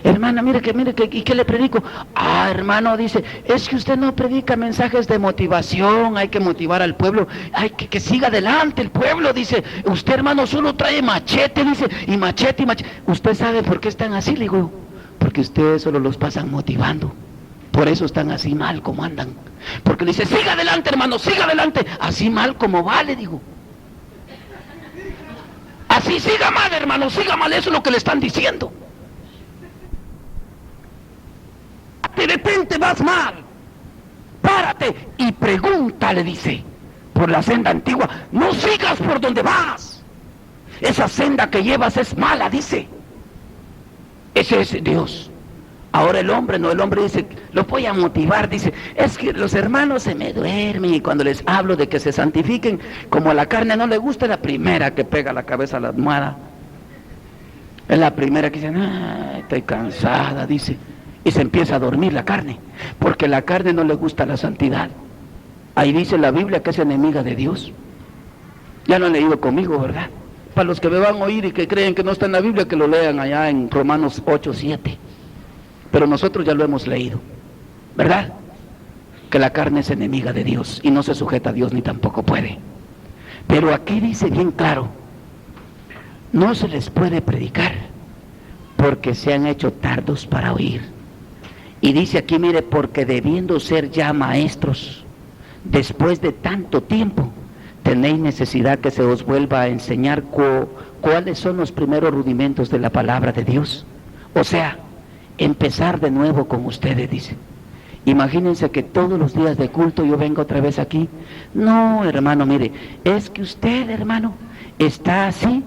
Speaker 2: Hermana, mire que, ¿y qué le predico? Ah, hermano, dice, es que usted no predica mensajes de motivación, hay que motivar al pueblo, hay que siga adelante el pueblo, dice, usted, hermano, solo trae machete, dice, y machete. ¿Usted sabe por qué están así? Le digo, porque ustedes solo los pasan motivando, por eso están así mal como andan, porque le dice, siga adelante, hermano, siga adelante, así mal como va, le digo. Así siga mal, hermano, siga mal, eso es lo que le están diciendo. De repente vas mal, párate y pregúntale, dice, por la senda antigua, no sigas por donde vas, esa senda que llevas es mala, dice. Ese es Dios. Ahora el hombre dice, lo voy a motivar, dice, es que los hermanos se me duermen y cuando les hablo de que se santifiquen, como a la carne no le gusta, es la primera que pega la cabeza a la almohada, es la primera que dice, estoy cansada, dice. Y se empieza a dormir la carne, porque la carne no le gusta la santidad. Ahí dice la Biblia que es enemiga de Dios. Ya lo han leído conmigo, ¿verdad? Para los que me van a oír y que creen que no está en la Biblia, que lo lean allá en Romanos 8:7. Pero nosotros ya lo hemos leído, ¿verdad? Que la carne es enemiga de Dios y no se sujeta a Dios ni tampoco puede. Pero aquí dice bien claro, no se les puede predicar porque se han hecho tardos para oír. Y dice aquí, mire, porque debiendo ser ya maestros, después de tanto tiempo, tenéis necesidad que se os vuelva a enseñar cuáles son los primeros rudimentos de la palabra de Dios. O sea, empezar de nuevo con ustedes, dice. Imagínense que todos los días de culto yo vengo otra vez aquí. No, hermano, mire, es que usted, hermano, está así.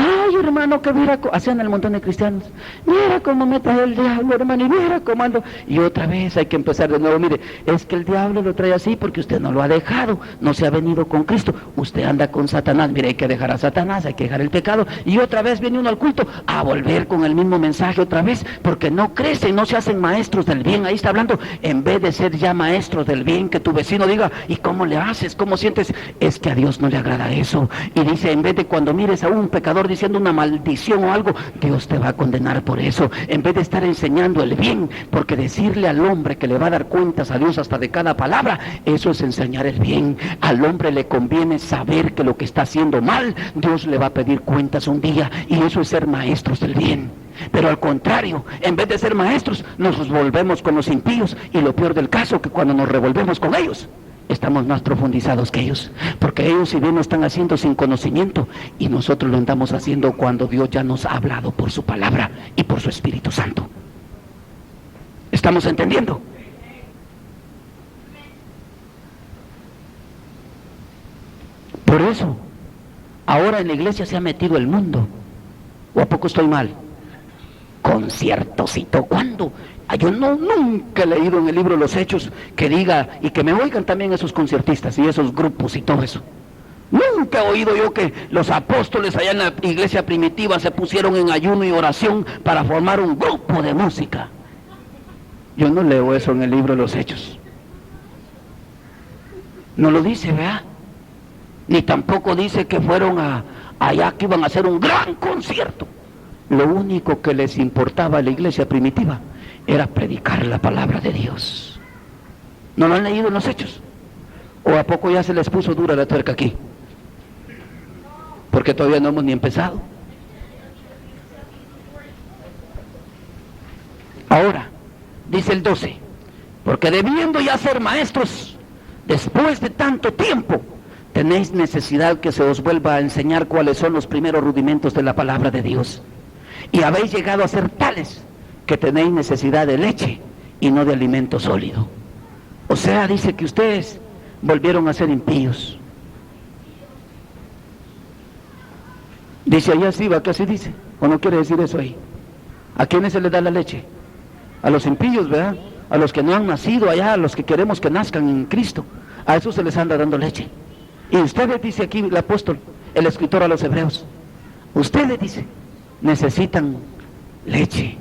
Speaker 2: Ay, hermano, que mira, hacían el montón de cristianos, mira cómo me trae el diablo, hermano, y mira cómo ando. Y otra vez hay que empezar de nuevo, mire, es que el diablo lo trae así porque usted no lo ha dejado, no se ha venido con Cristo, usted anda con Satanás, mire, hay que dejar a Satanás, hay que dejar el pecado, y otra vez viene uno al culto a volver con el mismo mensaje otra vez, porque no crecen, no se hacen maestros del bien. Ahí está hablando, en vez de ser ya maestros del bien, que tu vecino diga, ¿y cómo le haces? ¿Cómo sientes? Es que a Dios no le agrada eso. Y dice, en vez de cuando mires a un pecador diciendo una maldición o algo, Dios te va a condenar por eso, en vez de estar enseñando el bien, porque decirle al hombre que le va a dar cuentas a Dios hasta de cada palabra, eso es enseñar el bien. Al hombre le conviene saber que lo que está haciendo mal, Dios le va a pedir cuentas un día, y eso es ser maestros del bien. Pero al contrario, en vez de ser maestros, nos volvemos con los impíos, y lo peor del caso, que cuando nos revolvemos con ellos, estamos más profundizados que ellos, porque ellos si bien lo están haciendo sin conocimiento, y nosotros lo andamos haciendo cuando Dios ya nos ha hablado por su palabra y por su Espíritu Santo. ¿Estamos entendiendo? Por eso, ahora en la iglesia se ha metido el mundo. ¿O a poco estoy mal? Conciertosito, ¿cuándo? Yo nunca he leído en el libro Los Hechos que diga, y que me oigan también esos conciertistas y esos grupos y todo eso. Nunca he oído yo que los apóstoles allá en la iglesia primitiva se pusieron en ayuno y oración para formar un grupo de música. Yo no leo eso en el libro Los Hechos. No lo dice, ¿verdad? Ni tampoco dice que fueron allá, que iban a hacer un gran concierto. Lo único que les importaba a la iglesia primitiva era predicar la palabra de Dios. ¿No lo han leído en Los Hechos? ¿O a poco ya se les puso dura la tuerca aquí? Porque todavía no hemos ni empezado. Ahora, dice el 12, porque debiendo ya ser maestros, después de tanto tiempo, tenéis necesidad que se os vuelva a enseñar cuáles son los primeros rudimentos de la palabra de Dios. Y habéis llegado a ser tales que tenéis necesidad de leche y no de alimento sólido. O sea, dice que ustedes volvieron a ser impíos. Dice allá arriba, ¿qué así dice? ¿O no quiere decir eso ahí? ¿A quiénes se les da la leche? A los impíos, ¿verdad? A los que no han nacido allá, a los que queremos que nazcan en Cristo. A esos se les anda dando leche. Y ustedes, dice aquí el apóstol, el escritor a los hebreos, ustedes, dice, necesitan leche.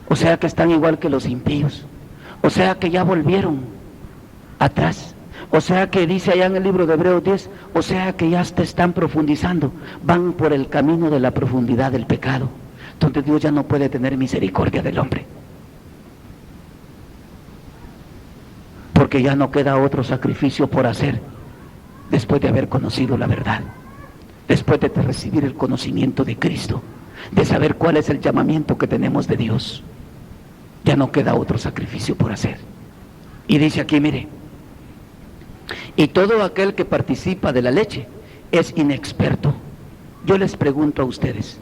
Speaker 2: O sea que están igual que los impíos. O sea que ya volvieron atrás. O sea que dice allá en el libro de Hebreos 10, o sea que ya te están profundizando. Van por el camino de la profundidad del pecado, donde Dios ya no puede tener misericordia del hombre. Porque ya no queda otro sacrificio por hacer después de haber conocido la verdad. Después de recibir el conocimiento de Cristo, de saber cuál es el llamamiento que tenemos de Dios, ya no queda otro sacrificio por hacer. Y dice aquí, mire, y todo aquel que participa de la leche es inexperto. Yo les pregunto a ustedes,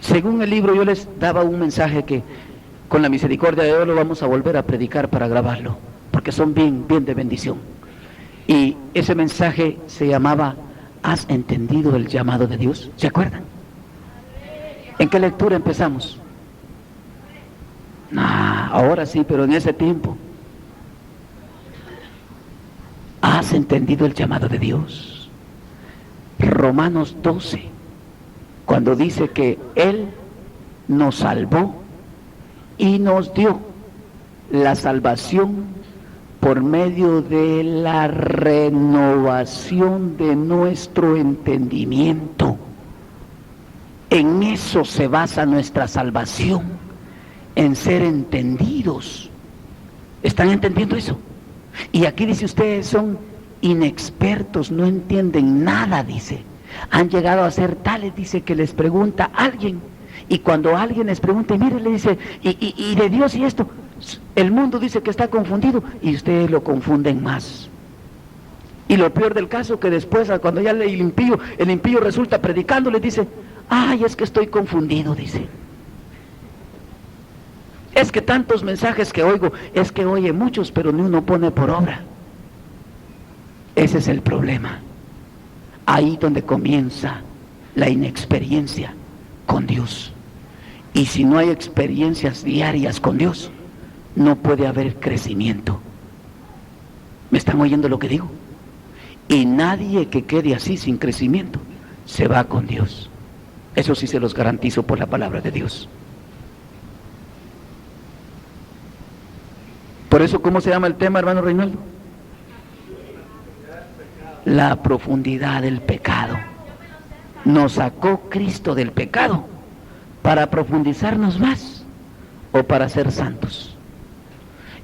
Speaker 2: según el libro yo les daba un mensaje que con la misericordia de Dios lo vamos a volver a predicar para grabarlo, porque son bien de bendición. Y ese mensaje se llamaba ¿has entendido el llamado de Dios? ¿Se acuerdan? ¿En qué lectura empezamos? Ahora sí, pero en ese tiempo. ¿Has entendido el llamado de Dios? Romanos 12, cuando dice que Él nos salvó y nos dio la salvación por medio de la renovación de nuestro entendimiento. En eso se basa nuestra salvación, en ser entendidos. ¿Están entendiendo eso? Y aquí dice, ustedes son inexpertos, no entienden nada, dice. Han llegado a ser tales, dice, que les pregunta alguien, y cuando alguien les pregunta, y mire, le dice, y de Dios y esto, el mundo dice que está confundido, y ustedes lo confunden más. Y lo peor del caso, que después, cuando ya el impío resulta predicando, les dice, ay, es que estoy confundido, dice. Es que tantos mensajes que oigo, es que oye muchos, pero ni uno pone por obra. Ese es el problema. Ahí donde comienza la inexperiencia con Dios. Y si no hay experiencias diarias con Dios, no puede haber crecimiento. ¿Me están oyendo lo que digo? Y nadie que quede así sin crecimiento se va con Dios. Eso sí se los garantizo por la palabra de Dios. Por eso, ¿cómo se llama el tema, hermano Reinaldo? La profundidad del pecado. Nos sacó Cristo del pecado para profundizarnos más o para ser santos.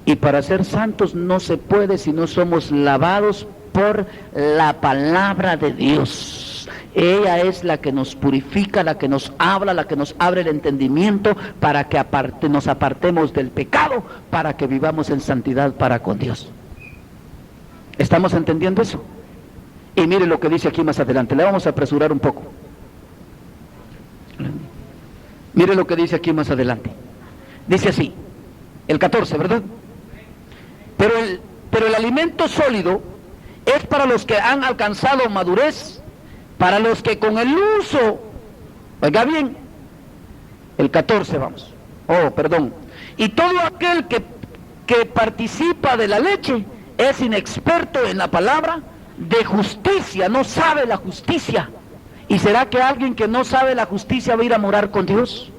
Speaker 2: Y para ser santos no se puede si no somos lavados por la palabra de Dios. Ella es la que nos purifica, la que nos habla, la que nos abre el entendimiento para que nos apartemos del pecado, para que vivamos en santidad para con Dios. ¿Estamos entendiendo eso? Y mire lo que dice aquí más adelante. Le vamos a apresurar un poco. Mire lo que dice aquí más adelante. Dice así, el 14, ¿verdad? Pero el alimento sólido es para los que han alcanzado madurez, para los que con el uso, oiga bien, el 14 vamos, y todo aquel que participa de la leche es inexperto en la palabra de justicia, no sabe la justicia. ¿Y será que alguien que no sabe la justicia va a ir a morar con Dios?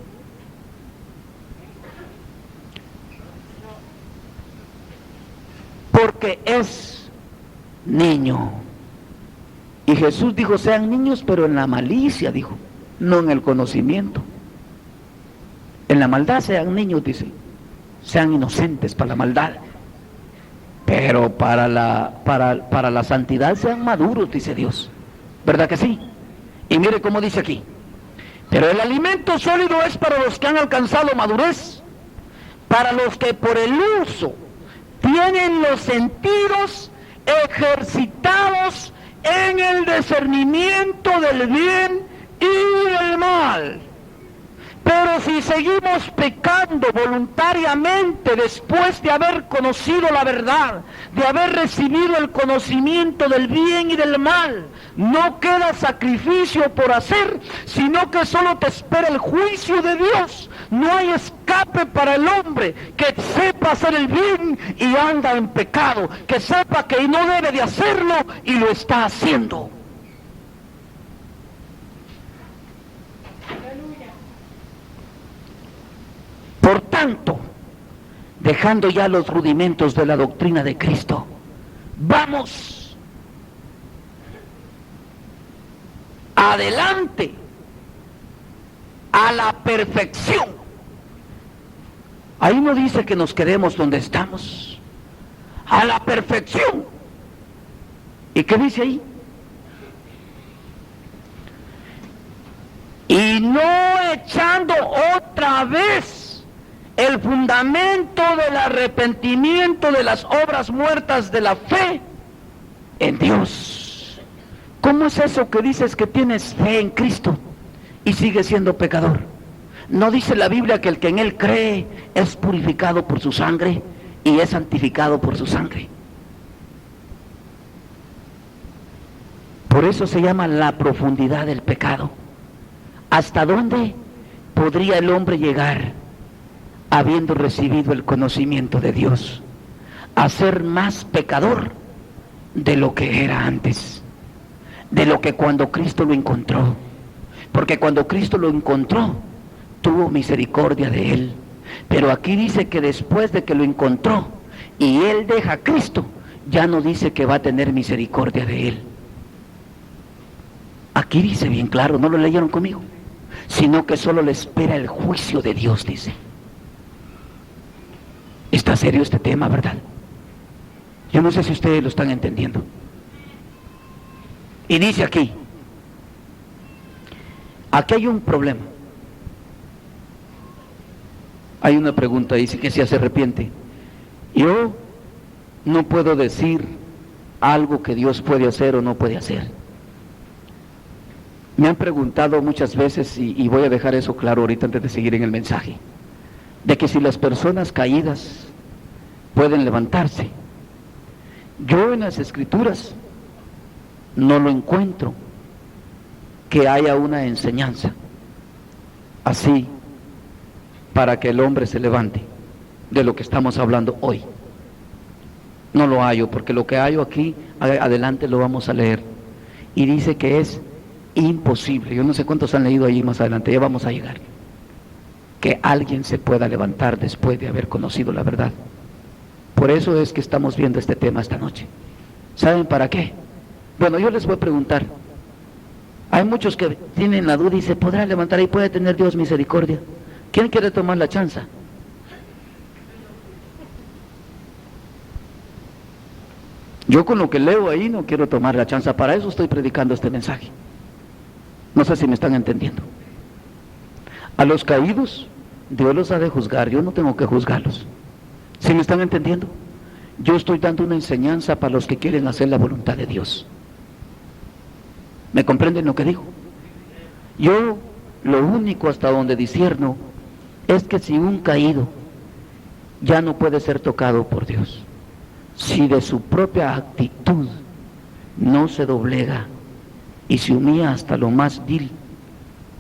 Speaker 2: Porque es niño. Y Jesús dijo, sean niños, pero en la malicia, dijo, no en el conocimiento. En la maldad sean niños, dice, sean inocentes para la maldad, pero para la santidad sean maduros, dice Dios. ¿Verdad que sí? Y mire cómo dice aquí, pero el alimento sólido es para los que han alcanzado madurez, para los que por el uso tienen los sentidos ejercitados en el discernimiento del bien y del mal. Pero si seguimos pecando voluntariamente después de haber conocido la verdad, de haber recibido el conocimiento del bien y del mal, no queda sacrificio por hacer, sino que solo te espera el juicio de Dios. No hay escape para el hombre que sepa hacer el bien y anda en pecado, que sepa que no debe de hacerlo y lo está haciendo. Por tanto, dejando ya los rudimentos de la doctrina de Cristo, vamos adelante a la perfección. Ahí no dice que nos quedemos donde estamos, a la perfección. ¿Y qué dice ahí? Y no echando otra vez el fundamento del arrepentimiento de las obras muertas de la fe en Dios. ¿Cómo es eso que dices que tienes fe en Cristo y sigues siendo pecador? ¿No dice la Biblia que el que en Él cree es purificado por su sangre y es santificado por su sangre? Por eso se llama la profundidad del pecado. ¿Hasta dónde podría el hombre llegar habiendo recibido el conocimiento de Dios? A ser más pecador de lo que era antes, de lo que cuando Cristo lo encontró. Porque cuando Cristo lo encontró, tuvo misericordia de él. Pero aquí dice que después de que lo encontró y él deja a Cristo, ya no dice que va a tener misericordia de él. Aquí dice bien claro, no lo leyeron conmigo, sino que solo le espera el juicio de Dios, dice. Está serio este tema, ¿verdad? Yo no sé si ustedes lo están entendiendo. Y dice aquí hay un problema. Hay una pregunta, dice que si se arrepiente. Yo no puedo decir algo que Dios puede hacer o no puede hacer. Me han preguntado muchas veces, y voy a dejar eso claro ahorita antes de seguir en el mensaje, de que si las personas caídas pueden levantarse. Yo en las Escrituras no lo encuentro que haya una enseñanza así para que el hombre se levante, de lo que estamos hablando hoy. No lo hallo, porque lo que hallo aquí, adelante lo vamos a leer, y dice que es imposible. Yo no sé cuántos han leído allí más adelante, ya vamos a llegar, que alguien se pueda levantar después de haber conocido la verdad. Por eso es que estamos viendo este tema esta noche. ¿Saben para qué? Bueno, yo les voy a preguntar. Hay muchos que tienen la duda y se podrá levantar y puede tener Dios misericordia. ¿Quién quiere tomar la chance? Yo con lo que leo ahí no quiero tomar la chance, para eso estoy predicando este mensaje. No sé si me están entendiendo. A los caídos, Dios los ha de juzgar, yo no tengo que juzgarlos. ¿Sí me están entendiendo? Yo estoy dando una enseñanza para los que quieren hacer la voluntad de Dios. ¿Me comprenden lo que digo? Yo lo único hasta donde discierno es que si un caído ya no puede ser tocado por Dios, si de su propia actitud no se doblega y se humilla hasta lo más vil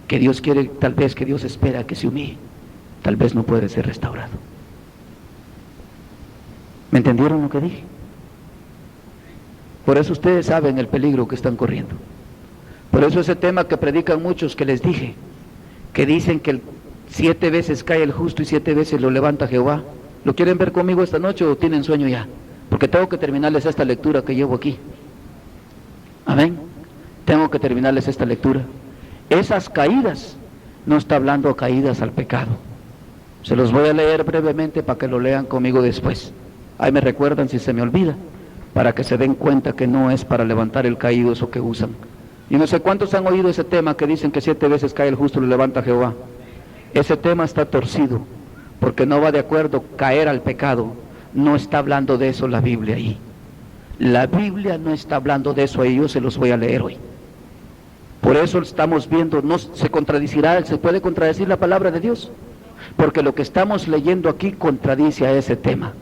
Speaker 2: que Dios quiere, tal vez que Dios espera que se humille, tal vez no puede ser restaurado. ¿Me entendieron lo que dije? Por eso ustedes saben el peligro que están corriendo. Por eso ese tema que predican muchos que les dije, que dicen que 7 veces cae el justo y 7 veces lo levanta Jehová. ¿Lo quieren ver conmigo esta noche o tienen sueño ya? Porque tengo que terminarles esta lectura que llevo aquí. Amén. Tengo que terminarles esta lectura. Esas caídas, no está hablando caídas al pecado. Se los voy a leer brevemente para que lo lean conmigo después. Ahí me recuerdan si se me olvida, para que se den cuenta que no es para levantar el caído eso que usan. Y no sé cuántos han oído ese tema que dicen que 7 veces cae el justo y lo levanta Jehová. Ese tema está torcido, porque no va de acuerdo caer al pecado. No está hablando de eso la Biblia ahí. La Biblia no está hablando de eso ahí, yo se los voy a leer hoy. Por eso estamos viendo, no se contradicirá, se puede contradecir la palabra de Dios, porque lo que estamos leyendo aquí contradice a ese tema.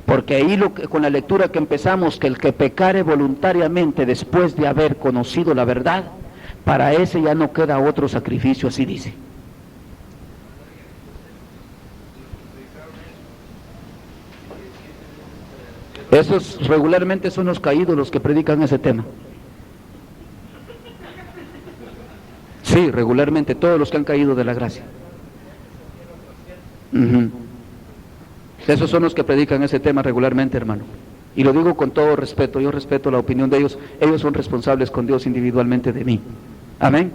Speaker 2: Porque ahí con la lectura que empezamos, que el que pecare voluntariamente después de haber conocido la verdad, para ese ya no queda otro sacrificio, así dice. Esos regularmente son los caídos los que predican ese tema. Sí, regularmente todos los que han caído de la gracia.
Speaker 1: Esos son los que predican ese tema regularmente, hermano. Y lo digo con todo respeto, yo respeto la opinión de ellos. Ellos son responsables con Dios individualmente de mí. Amén.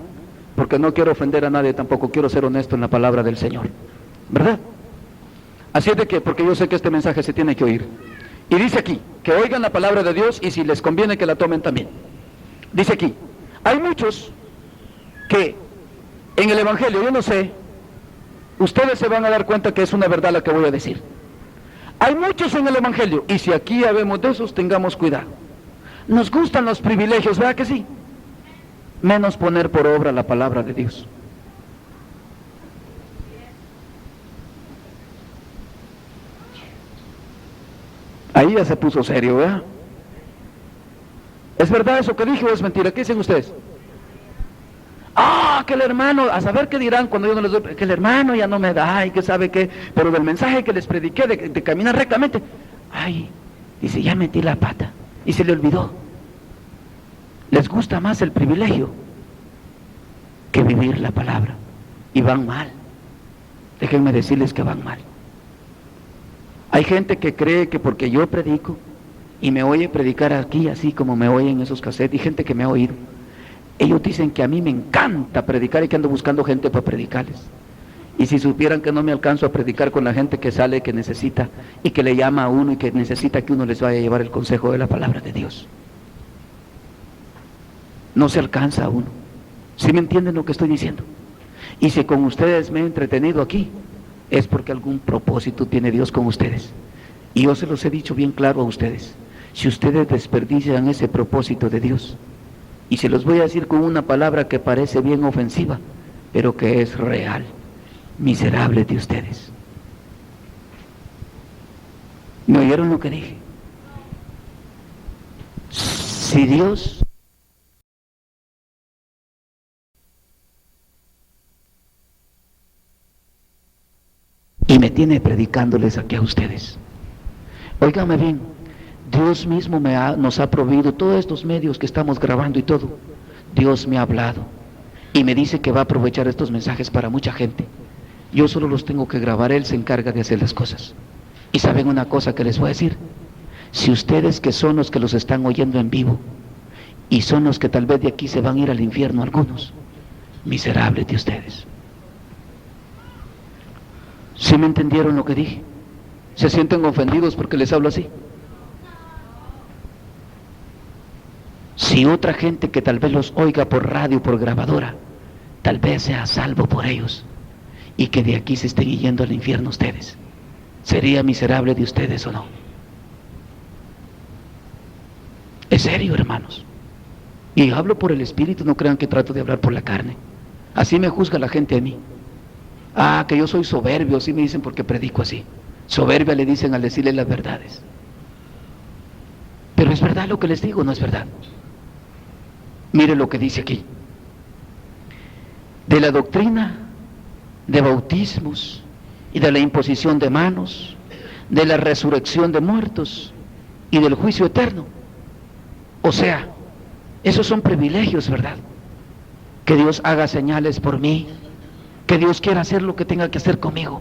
Speaker 1: Porque no quiero ofender a nadie, tampoco quiero ser honesto en la palabra del Señor. ¿Verdad? Así es de que, porque yo sé que este mensaje se tiene que oír. Y dice aquí, que oigan la palabra de Dios y si les conviene que la tomen también. Dice aquí, hay muchos que en el Evangelio, yo no sé, ustedes se van a dar cuenta que es una verdad la que voy a decir. Hay muchos en el Evangelio, y si aquí habemos de esos, tengamos cuidado. Nos gustan los privilegios, ¿verdad que sí? Menos poner por obra la palabra de Dios. Ahí ya se puso serio, ¿verdad? ¿Es verdad eso que dije o es mentira? ¿Qué dicen ustedes? Que el hermano, a saber qué dirán cuando yo no les doy, que el hermano ya no me da, y que sabe qué, pero del mensaje que les prediqué de caminar rectamente, dice, ya metí la pata, y se le olvidó. Les gusta más el privilegio que vivir la palabra, y van mal. Déjenme decirles que van mal. Hay gente que cree que porque yo predico, y me oye predicar aquí, así como me oyen esos cassettes, y gente que me ha oído, ellos dicen que a mí me encanta predicar y que ando buscando gente para predicarles. Y si supieran que no me alcanzo a predicar con la gente que sale, que necesita, y que le llama a uno y que necesita que uno les vaya a llevar el consejo de la palabra de Dios. No se alcanza a uno. ¿Sí me entienden lo que estoy diciendo? Y si con ustedes me he entretenido aquí, es porque algún propósito tiene Dios con ustedes. Y yo se los he dicho bien claro a ustedes. Si ustedes desperdician ese propósito de Dios, y se los voy a decir con una palabra que parece bien ofensiva, pero que es real, miserables de ustedes. ¿Me oyeron lo que dije? Si Dios y me tiene predicándoles aquí a ustedes, óigame bien, Dios mismo nos ha proveído todos estos medios que estamos grabando y todo. Dios me ha hablado y me dice que va a aprovechar estos mensajes para mucha gente. Yo solo los tengo que grabar, Él se encarga de hacer las cosas. Y saben una cosa que les voy a decir, si ustedes que son los que los están oyendo en vivo y son los que tal vez de aquí se van a ir al infierno algunos, miserables de ustedes. ¿Sí me entendieron lo que dije? ¿Se sienten ofendidos porque les hablo así? Si otra gente que tal vez los oiga por radio, por grabadora, tal vez sea salvo por ellos y que de aquí se estén yendo al infierno ustedes, ¿sería miserable de ustedes o no? Es serio, hermanos. Y hablo por el Espíritu, no crean que trato de hablar por la carne. Así me juzga la gente a mí. Que yo soy soberbio, así me dicen porque predico así. Soberbia le dicen al decirle las verdades. Pero es verdad lo que les digo, no es verdad. Mire lo que dice aquí. De la doctrina de bautismos y de la imposición de manos, de la resurrección de muertos y del juicio eterno. O sea, esos son privilegios, ¿verdad? Que Dios haga señales por mí, que Dios quiera hacer lo que tenga que hacer conmigo.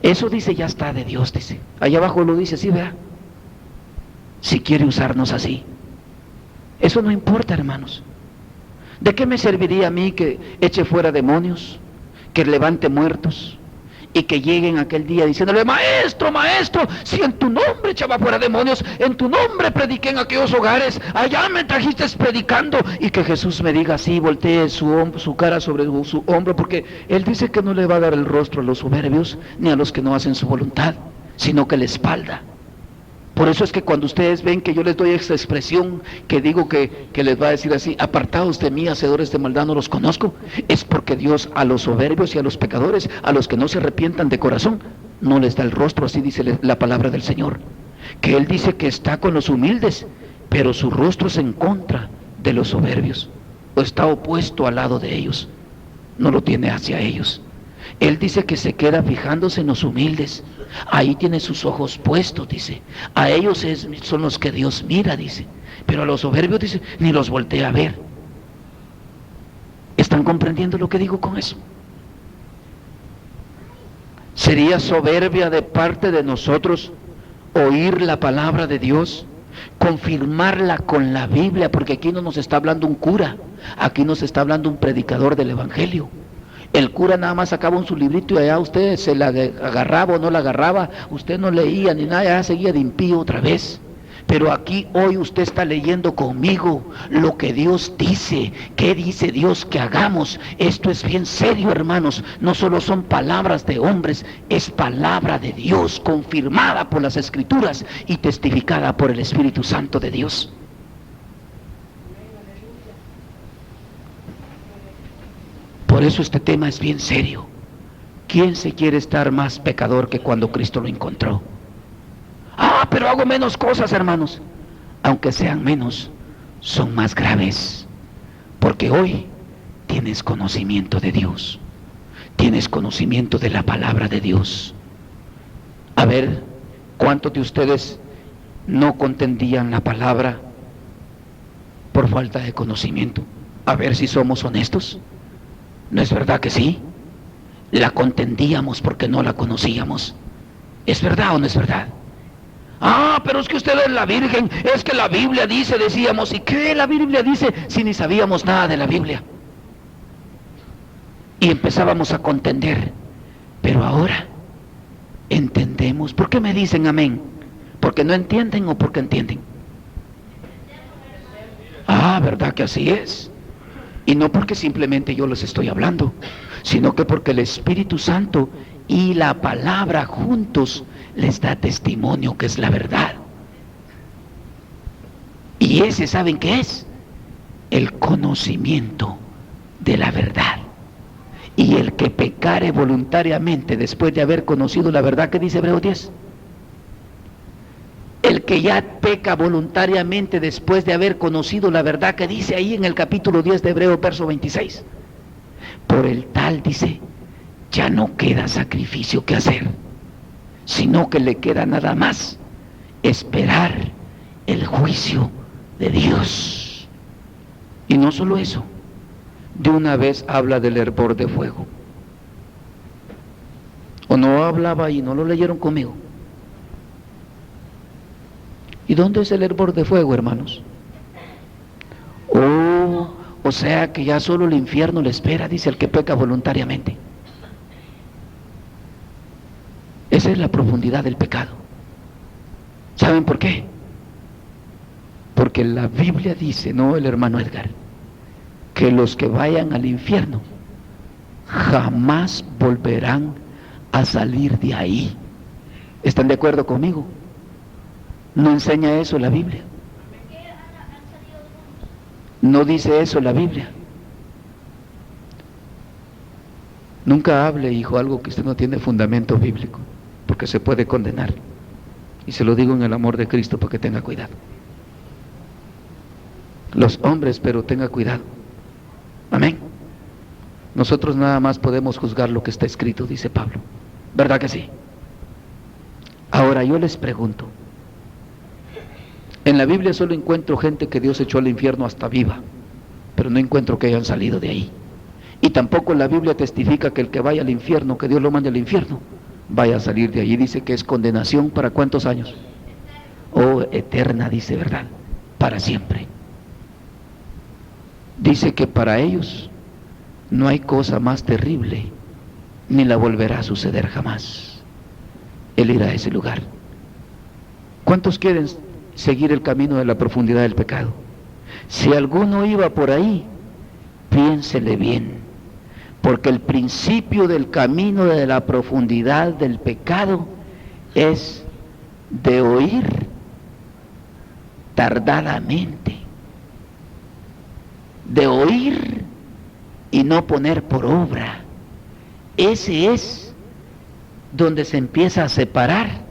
Speaker 1: Eso dice, ya está de Dios, dice. Allá abajo lo dice, sí, vea. Si quiere usarnos así. Eso no importa, hermanos. ¿De qué me serviría a mí que eche fuera demonios, que levante muertos y que lleguen aquel día diciéndole, maestro, maestro, si en tu nombre echaba fuera demonios, en tu nombre prediqué en aquellos hogares, allá me trajiste predicando, y que Jesús me diga así, voltee su cara sobre su hombro, porque Él dice que no le va a dar el rostro a los soberbios ni a los que no hacen su voluntad, sino que la espalda. Por eso es que cuando ustedes ven que yo les doy esta expresión, que digo que les va a decir así, apartados de mí, hacedores de maldad, no los conozco, es porque Dios a los soberbios y a los pecadores, a los que no se arrepientan de corazón, no les da el rostro, así dice la palabra del Señor. Que Él dice que está con los humildes, pero su rostro es en contra de los soberbios, o está opuesto al lado de ellos, no lo tiene hacia ellos. Él dice que se queda fijándose en los humildes, ahí tiene sus ojos puestos, dice, a ellos son los que Dios mira, dice, pero a los soberbios, dice, ni los voltea a ver. ¿Están comprendiendo lo que digo con eso?
Speaker 2: ¿Sería soberbia de parte de nosotros oír la palabra de Dios, confirmarla con la Biblia? Porque aquí no nos está hablando un cura, aquí nos está hablando un predicador del Evangelio. El cura nada más sacaba su librito y allá usted se la agarraba o no la agarraba, usted no leía ni nada, ya seguía de impío otra vez. Pero aquí hoy usted está leyendo conmigo lo que Dios dice. ¿Qué dice Dios que hagamos? Esto es bien serio, hermanos. No solo son palabras de hombres, es palabra de Dios, confirmada por las Escrituras y testificada por el Espíritu Santo de Dios. Por eso este tema es bien serio. ¿Quién se quiere estar más pecador que cuando Cristo lo encontró? Ah, pero hago menos cosas, hermanos. Aunque sean menos, son más graves. Porque hoy tienes conocimiento de Dios. Tienes conocimiento de la palabra de Dios. A ver, ¿cuántos de ustedes no contendían la palabra por falta de conocimiento? A ver si somos honestos. ¿No es verdad que sí? La contendíamos porque no la conocíamos. ¿Es verdad o no es verdad? Ah, pero es que usted es la Virgen, es que la Biblia dice, decíamos. ¿Y qué la Biblia dice si ni sabíamos nada de la Biblia? Y empezábamos a contender. Pero ahora entendemos. ¿Por qué me dicen amén? ¿Porque no entienden o porque entienden? Ah, ¿verdad que así es? Y no porque simplemente yo les estoy hablando, sino que porque el Espíritu Santo y la palabra juntos les da testimonio que es la verdad. Y ese, ¿saben qué es? El conocimiento de la verdad. Y el que pecare voluntariamente después de haber conocido la verdad, que dice Hebreos 10. El que ya peca voluntariamente después de haber conocido la verdad, que dice ahí en el capítulo 10 de Hebreos, verso 26. Por el tal, dice, ya no queda sacrificio que hacer, sino que le queda nada más esperar el juicio de Dios. Y no solo eso, de una vez habla del hervor de fuego. ¿O no hablaba y no lo leyeron conmigo? ¿Y dónde es el hervor de fuego, hermanos? O sea que ya solo el infierno le espera, dice el que peca voluntariamente. Esa es la profundidad del pecado. ¿Saben por qué? Porque la Biblia dice, no el hermano Edgar, que los que vayan al infierno jamás volverán a salir de ahí. ¿Están de acuerdo conmigo? ¿No enseña eso la Biblia? ¿No dice eso la Biblia? Nunca hable, hijo, algo que usted no tiene fundamento bíblico, porque se puede condenar. Y se lo digo en el amor de Cristo para que tenga cuidado. Los hombres, pero tenga cuidado. Amén. Nosotros nada más podemos juzgar lo que está escrito, dice Pablo. ¿Verdad que sí? Ahora yo les pregunto, en la Biblia solo encuentro gente que Dios echó al infierno hasta viva, pero no encuentro que hayan salido de ahí. Y tampoco la Biblia testifica que el que vaya al infierno, que Dios lo mande al infierno, vaya a salir de allí. Dice que es condenación para ¿cuántos años? Oh, eterna, dice, ¿verdad? Para siempre. Dice que para ellos no hay cosa más terrible, ni la volverá a suceder jamás. Él irá a ese lugar. ¿Cuántos quieren seguir el camino de la profundidad del pecado? Si alguno iba por ahí, piénsele bien, porque el principio del camino de la profundidad del pecado es de oír tardadamente, de oír y no poner por obra. Ese es donde se empieza a separar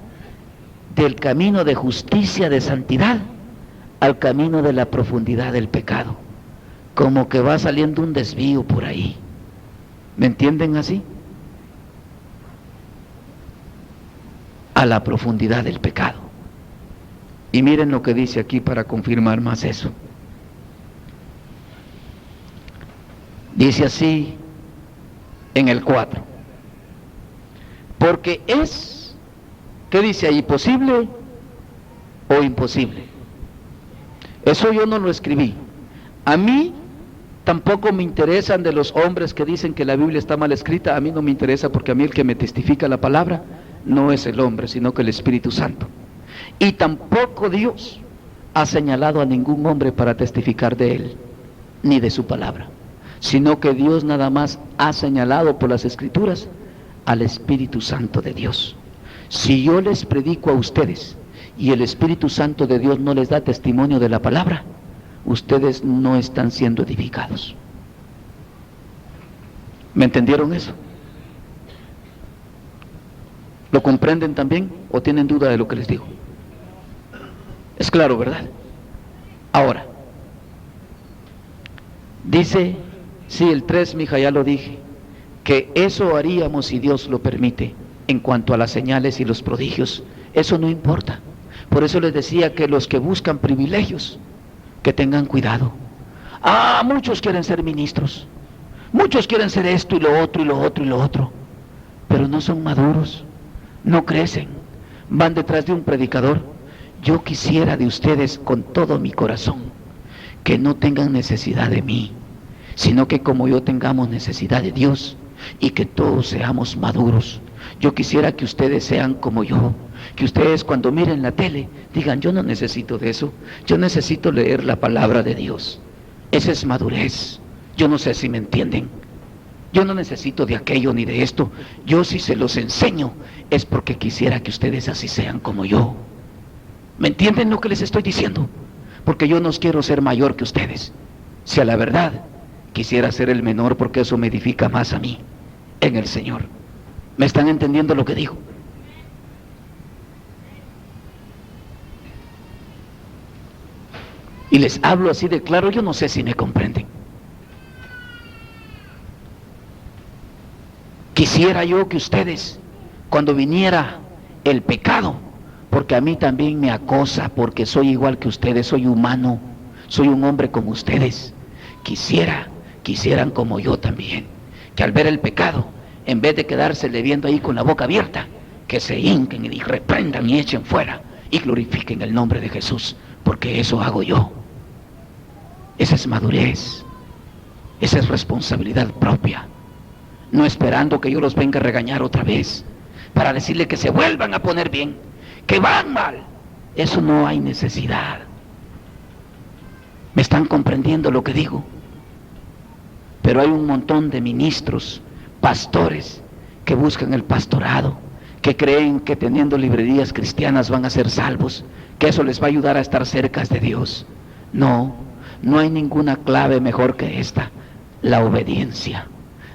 Speaker 2: del camino de justicia, de santidad, al camino de la profundidad del pecado. Como que va saliendo un desvío por ahí. ¿Me entienden así? A la profundidad del pecado. Y miren lo que dice aquí para confirmar más eso. Dice así en el 4.
Speaker 1: Porque es, ¿qué dice ahí? ¿Posible o imposible? Eso yo no lo escribí. A mí tampoco me interesan de los hombres que dicen que la Biblia está mal escrita. A mí no me interesa, porque a mí el que me testifica la palabra no es el hombre, sino que el Espíritu Santo. Y tampoco Dios ha señalado a ningún hombre para testificar de él, ni de su palabra, sino que Dios nada más ha señalado por las Escrituras al Espíritu Santo de Dios. Si yo les predico a ustedes y el Espíritu Santo de Dios no les da testimonio de la palabra, ustedes no están siendo edificados. ¿Me entendieron eso? ¿Lo comprenden también o tienen duda de lo que les digo? Es claro, ¿verdad? Ahora, dice, sí, el 3, mija, ya lo dije, que eso haríamos si Dios lo permite. En cuanto a las señales y los prodigios, eso no importa. Por eso les decía que los que buscan privilegios, que tengan cuidado. Muchos quieren ser ministros, muchos quieren ser esto y lo otro y lo otro y lo otro, pero no son maduros, no crecen, van detrás de un predicador. Yo quisiera de ustedes con todo mi corazón que no tengan necesidad de mí, sino que como yo tengamos necesidad de Dios y que todos seamos maduros. Yo quisiera que ustedes sean como yo, que ustedes cuando miren la tele digan: yo no necesito de eso, yo necesito leer la palabra de Dios. Esa es madurez. Yo no sé si me entienden. Yo no necesito de aquello ni de esto. Yo, si se los enseño, es porque quisiera que ustedes así sean como yo. ¿Me entienden lo que les estoy diciendo? Porque yo no quiero ser mayor que ustedes. Si a la verdad quisiera ser el menor, porque eso me edifica más a mí en el Señor. ¿Me están entendiendo lo que digo? Y les hablo así de claro, yo no sé si me comprenden. Quisiera yo que ustedes, cuando viniera el pecado, porque a mí también me acosa, porque soy igual que ustedes, soy humano, soy un hombre como ustedes, quisieran como yo también, que al ver el pecado, en vez de quedársele viendo ahí con la boca abierta, que se hinquen y reprendan y echen fuera y glorifiquen el nombre de Jesús, porque eso hago yo. Esa es madurez, esa es responsabilidad propia, no esperando que yo los venga a regañar otra vez para decirle que se vuelvan a poner bien, que van mal. Eso no hay necesidad. ¿Me están comprendiendo lo que digo? Pero hay un montón de ministros, pastores, que buscan el pastorado, que creen que teniendo librerías cristianas van a ser salvos, que eso les va a ayudar a estar cerca de Dios. No hay ninguna clave mejor que esta: la obediencia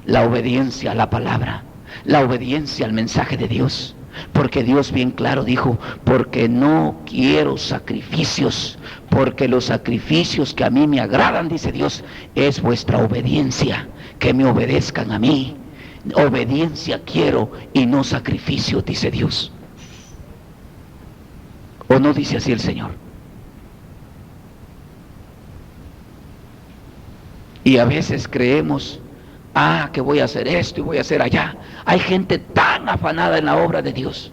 Speaker 1: a la palabra, la obediencia al mensaje de Dios. Porque Dios bien claro dijo: porque no quiero sacrificios, porque los sacrificios que a mí me agradan, dice Dios, es vuestra obediencia, que me obedezcan a mí. Obediencia quiero y no sacrificio, dice Dios. ¿O no dice así el Señor? Y a veces creemos: que voy a hacer esto y voy a hacer allá. Hay gente tan afanada en la obra de Dios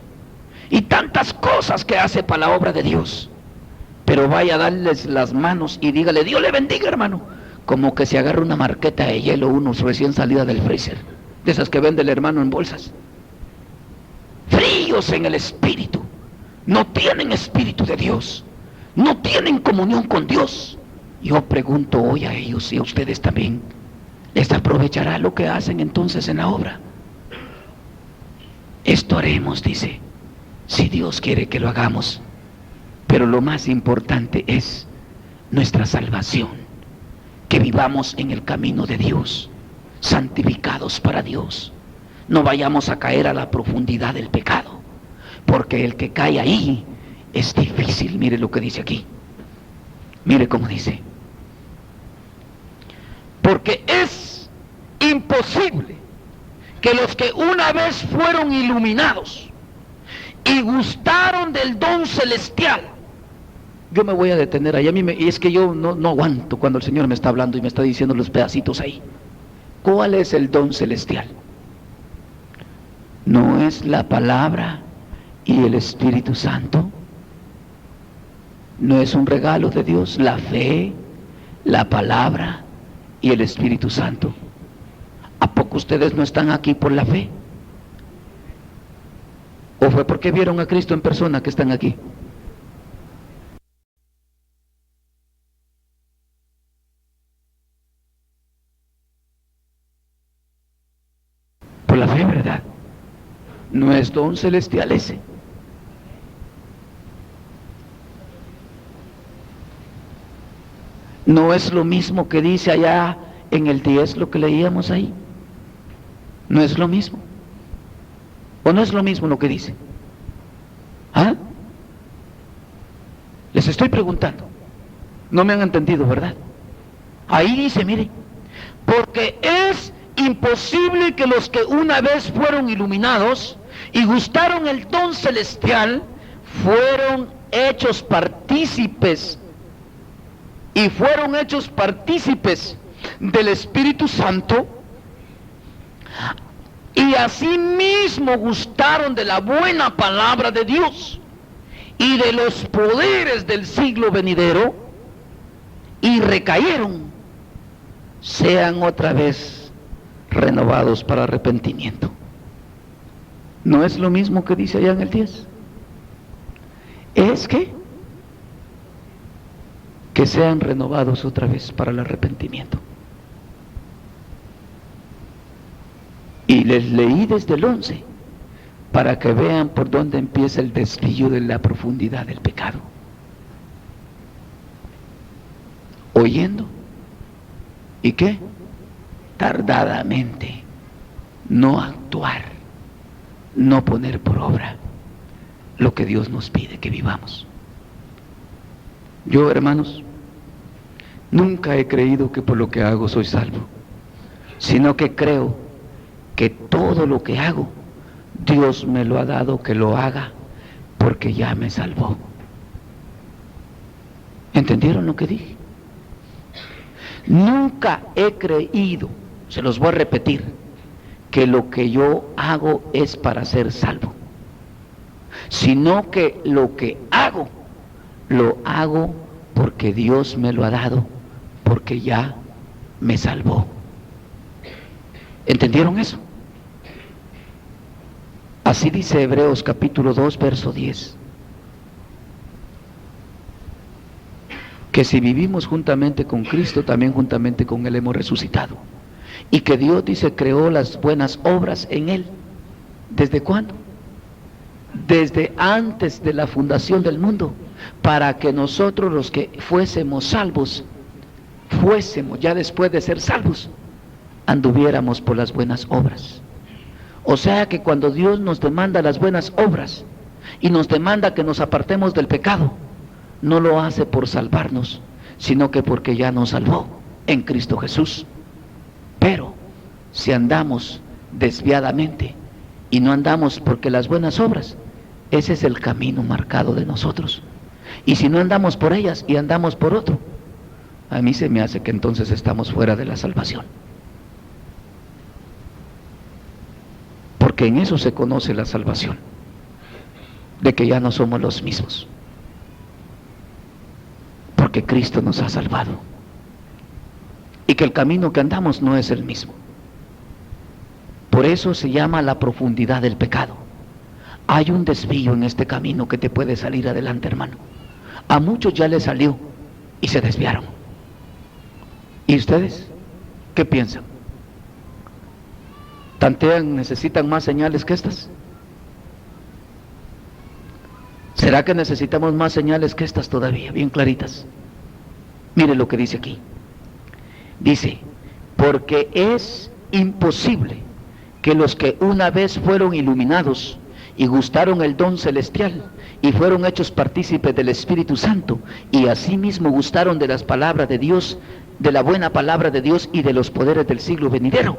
Speaker 1: y tantas cosas que hace para la obra de Dios, pero vaya a darles las manos y dígale: Dios le bendiga, hermano, como que se agarra una marqueta de hielo, uno recién salida del freezer, de esas que vende el hermano en bolsas. Fríos en el espíritu, no tienen espíritu de Dios, no tienen comunión con Dios. Yo pregunto hoy a ellos y a ustedes también: ¿les aprovechará lo que hacen entonces en la obra? Esto haremos, dice, si Dios quiere que lo hagamos. Pero lo más importante es nuestra salvación, que vivamos en el camino de Dios, santificados para Dios. No vayamos a caer a la profundidad del pecado, porque el que cae ahí es difícil. Mire lo que dice aquí, mire cómo dice: porque es imposible que los que una vez fueron iluminados y gustaron del don celestial. Yo me voy a detener ahí. Y es que yo no aguanto cuando el Señor me está hablando y me está diciendo los pedacitos ahí. ¿Cuál es el don celestial?
Speaker 2: ¿No es la palabra y el Espíritu Santo? ¿No es un regalo de Dios la fe, la palabra y el Espíritu Santo? ¿A poco ustedes no están aquí por la fe? ¿O fue porque vieron a Cristo en persona que están aquí? Por la fe, ¿verdad? No es don celestial ese. No es lo mismo que dice allá en el 10 lo que leíamos ahí. No es lo mismo. ¿O no es lo mismo lo que dice? ¿Ah? Les estoy preguntando. No me han entendido, ¿verdad? Ahí dice, mire, porque es imposible que los que una vez fueron iluminados y gustaron el don celestial, fueron hechos partícipes del Espíritu Santo, y asimismo gustaron de la buena palabra de Dios y de los poderes del siglo venidero, y recayeron, sean otra vez renovados para arrepentimiento. ¿No es lo mismo que dice allá en el 10? Es que sean renovados otra vez para el arrepentimiento. Y les leí desde el 11 para que vean por dónde empieza el desvío de la profundidad del pecado. Oyendo. ¿Y qué? Tardadamente. No actuar. No poner por obra lo que Dios nos pide que vivamos. Yo, hermanos, nunca he creído que por lo que hago soy salvo, sino que creo que todo lo que hago, Dios me lo ha dado que lo haga porque ya me salvó. ¿Entendieron lo que dije? Nunca he creído, se los voy a repetir, que lo que yo hago es para ser salvo, sino que lo que hago, lo hago porque Dios me lo ha dado, porque ya me salvó. ¿Entendieron eso? Así dice Hebreos capítulo 2, verso 10. Que si vivimos juntamente con Cristo, también juntamente con Él hemos resucitado. Y que Dios, dice, creó las buenas obras en Él. ¿Desde cuándo? Desde antes de la fundación del mundo, para que nosotros los que fuésemos salvos, ya después de ser salvos, anduviéramos por las buenas obras. O sea que cuando Dios nos demanda las buenas obras y nos demanda que nos apartemos del pecado, no lo hace por salvarnos, sino que porque ya nos salvó en Cristo Jesús. Pero si andamos desviadamente y no andamos porque las buenas obras, ese es el camino marcado de nosotros. Y si no andamos por ellas y andamos por otro, a mí se me hace que entonces estamos fuera de la salvación. Porque en eso se conoce la salvación, de que ya no somos los mismos, porque Cristo nos ha salvado, y que el camino que andamos no es el mismo. Por eso se llama la profundidad del pecado. Hay un desvío en este camino que te puede salir adelante, hermano. A muchos ya les salió y se desviaron. ¿Y ustedes qué piensan? ¿Tantean, necesitan más señales que estas? ¿Será que necesitamos más señales que estas todavía, bien claritas? Mire lo que dice aquí. Dice, porque es imposible que los que una vez fueron iluminados y gustaron el don celestial y fueron hechos partícipes del Espíritu Santo y asimismo gustaron de las palabras de Dios, de la buena palabra de Dios y de los poderes del siglo venidero,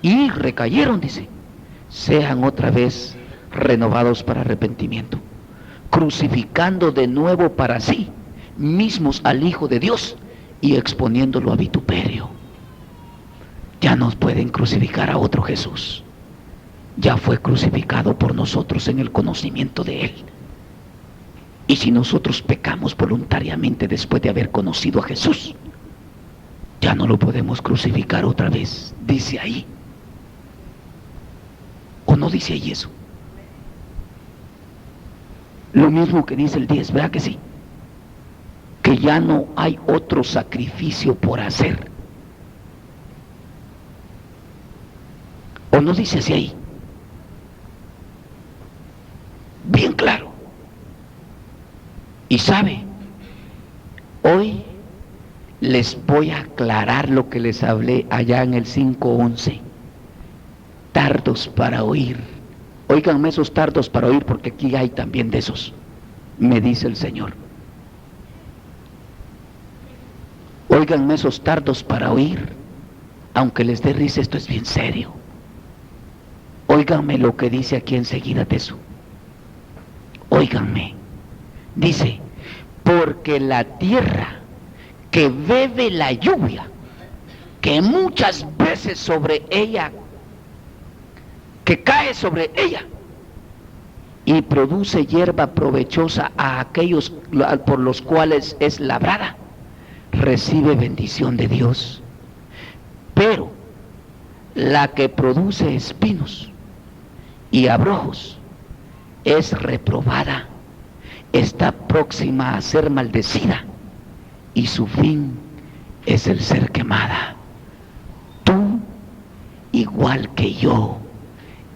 Speaker 2: y recayeron, dice, sean otra vez renovados para arrepentimiento, crucificando de nuevo para sí mismos al Hijo de Dios y exponiéndolo a vituperio. Ya no pueden crucificar a otro Jesús. ya fue crucificado por nosotros en el conocimiento de Él. Y si nosotros pecamos voluntariamente después de haber conocido a Jesús, ya no lo podemos crucificar otra vez, dice ahí. ¿O no dice ahí eso? Lo mismo que dice el 10, ¿verdad que sí? Que ya no hay otro sacrificio por hacer. ¿O no dice así ahí? Bien claro. Y sabe, hoy les voy a aclarar lo que les hablé allá en el 5:11. Tardos para oír. Óiganme esos tardos para oír, porque aquí hay también de esos, me dice el Señor. Óiganme esos tardos para oír, aunque les dé risa, esto es bien serio. Óiganme lo que dice aquí enseguida de eso. Óiganme. Dice, porque la tierra que bebe la lluvia, que muchas veces sobre ella, que cae sobre ella, y produce hierba provechosa a aquellos por los cuales es labrada, recibe bendición de Dios. Pero la que produce espinos y abrojos es reprobada, está próxima a ser maldecida, y su fin es el ser quemada. Tú, igual que yo,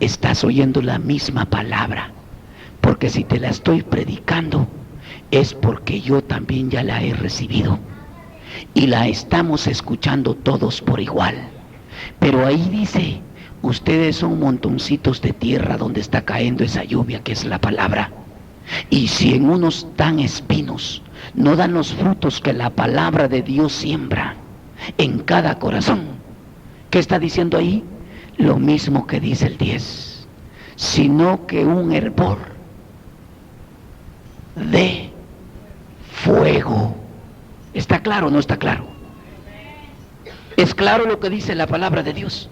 Speaker 2: estás oyendo la misma palabra, porque si te la estoy predicando es porque yo también ya la he recibido y la estamos escuchando todos por igual. Pero ahí dice, ustedes son montoncitos de tierra donde está cayendo esa lluvia que es la palabra. Y si en unos dan espinos, no dan los frutos que la palabra de Dios siembra en cada corazón. ¿Qué está diciendo ahí? Lo mismo que dice el 10, sino que un hervor de fuego. ¿Está claro o no está claro? Es claro lo que dice la palabra de Dios.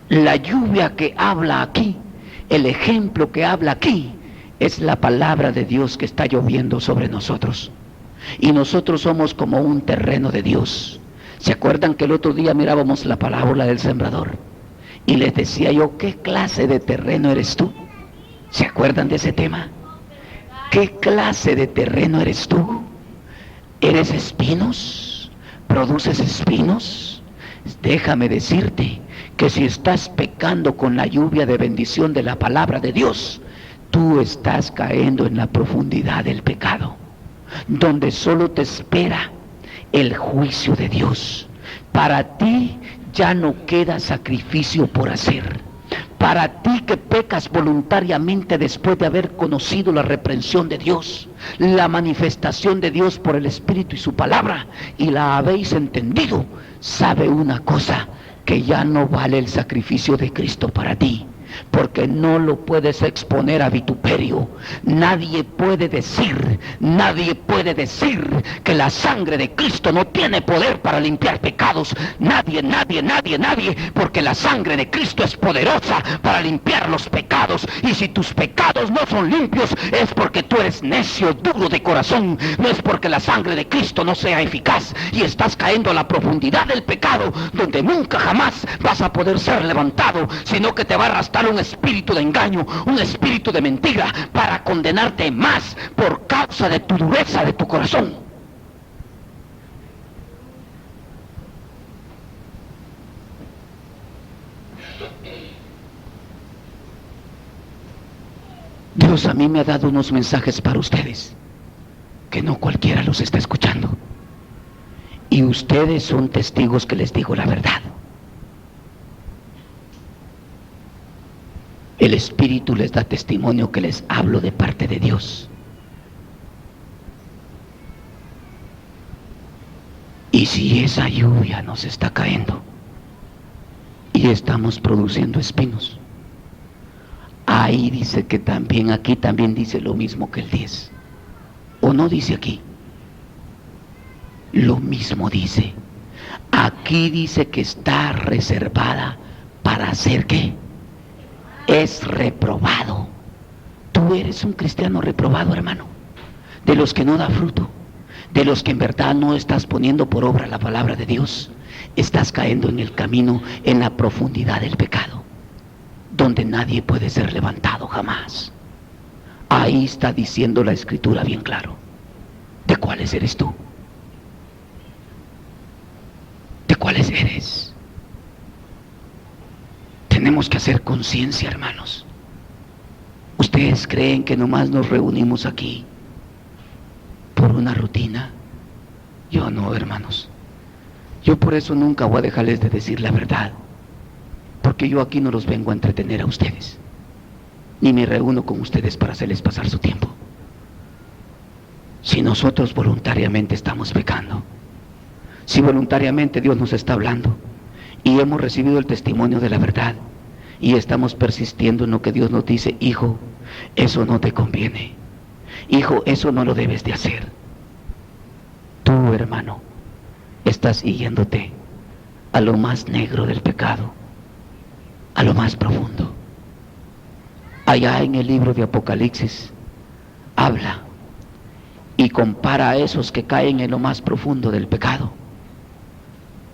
Speaker 2: La lluvia que habla aquí, el ejemplo que habla aquí, es la palabra de Dios que está lloviendo sobre nosotros. Y nosotros somos como un terreno de Dios. ¿Se acuerdan que el otro día mirábamos la parábola del sembrador? Y les decía yo, ¿qué clase de terreno eres tú? ¿Se acuerdan de ese tema? ¿Qué clase de terreno eres tú? ¿Eres espinos? ¿Produces espinos? Déjame decirte que si estás pecando con la lluvia de bendición de la palabra de Dios, tú estás cayendo en la profundidad del pecado, donde solo te espera el juicio de Dios. Para ti ya no queda sacrificio por hacer. Para ti que pecas voluntariamente después de haber conocido la reprensión de Dios, la manifestación de Dios por el Espíritu y su palabra, y la habéis entendido, sabe una cosa, que ya no vale el sacrificio de Cristo para ti, porque no lo puedes exponer a vituperio. Nadie puede decir que la sangre de Cristo no tiene poder para limpiar pecados. Nadie, porque la sangre de Cristo es poderosa para limpiar los pecados. Y si tus pecados no son limpios, es porque tú eres necio, duro de corazón. No es porque la sangre de Cristo no sea eficaz y estás cayendo a la profundidad del pecado, donde nunca jamás vas a poder ser levantado, sino que te va a arrastrar un espíritu de engaño, un espíritu de mentira, para condenarte más por causa de tu dureza de tu corazón. Dios a mí me ha dado unos mensajes para ustedes, que no cualquiera los está escuchando. Y ustedes son testigos que les digo la verdad. El Espíritu les da testimonio que les hablo de parte de Dios. Y si esa lluvia nos está cayendo y estamos produciendo espinos, ahí dice que también, aquí también dice lo mismo que el 10. ¿O no dice aquí? Lo mismo dice. Aquí dice que está reservada para hacer ¿qué? es reprobado. Tú eres un cristiano reprobado, hermano, de los que no da fruto, de los que en verdad no estás poniendo por obra la palabra de Dios. Estás cayendo en el camino, en la profundidad del pecado, donde nadie puede ser levantado jamás. Ahí está diciendo la Escritura bien claro. ¿De cuáles eres tú? ¿De cuáles eres? Tenemos que hacer conciencia, hermanos. ¿Ustedes creen que nomás nos reunimos aquí por una rutina? Yo no, hermanos. Yo por eso nunca voy a dejarles de decir la verdad, porque yo aquí no los vengo a entretener a ustedes, ni me reúno con ustedes para hacerles pasar su tiempo. Si nosotros voluntariamente estamos pecando, si voluntariamente Dios nos está hablando y hemos recibido el testimonio de la verdad y estamos persistiendo en lo que Dios nos dice, hijo, eso no te conviene, hijo, eso no lo debes de hacer. Tú, hermano, estás yéndote a lo más negro del pecado, a lo más profundo. Allá en el libro de Apocalipsis habla y compara a esos que caen en lo más profundo del pecado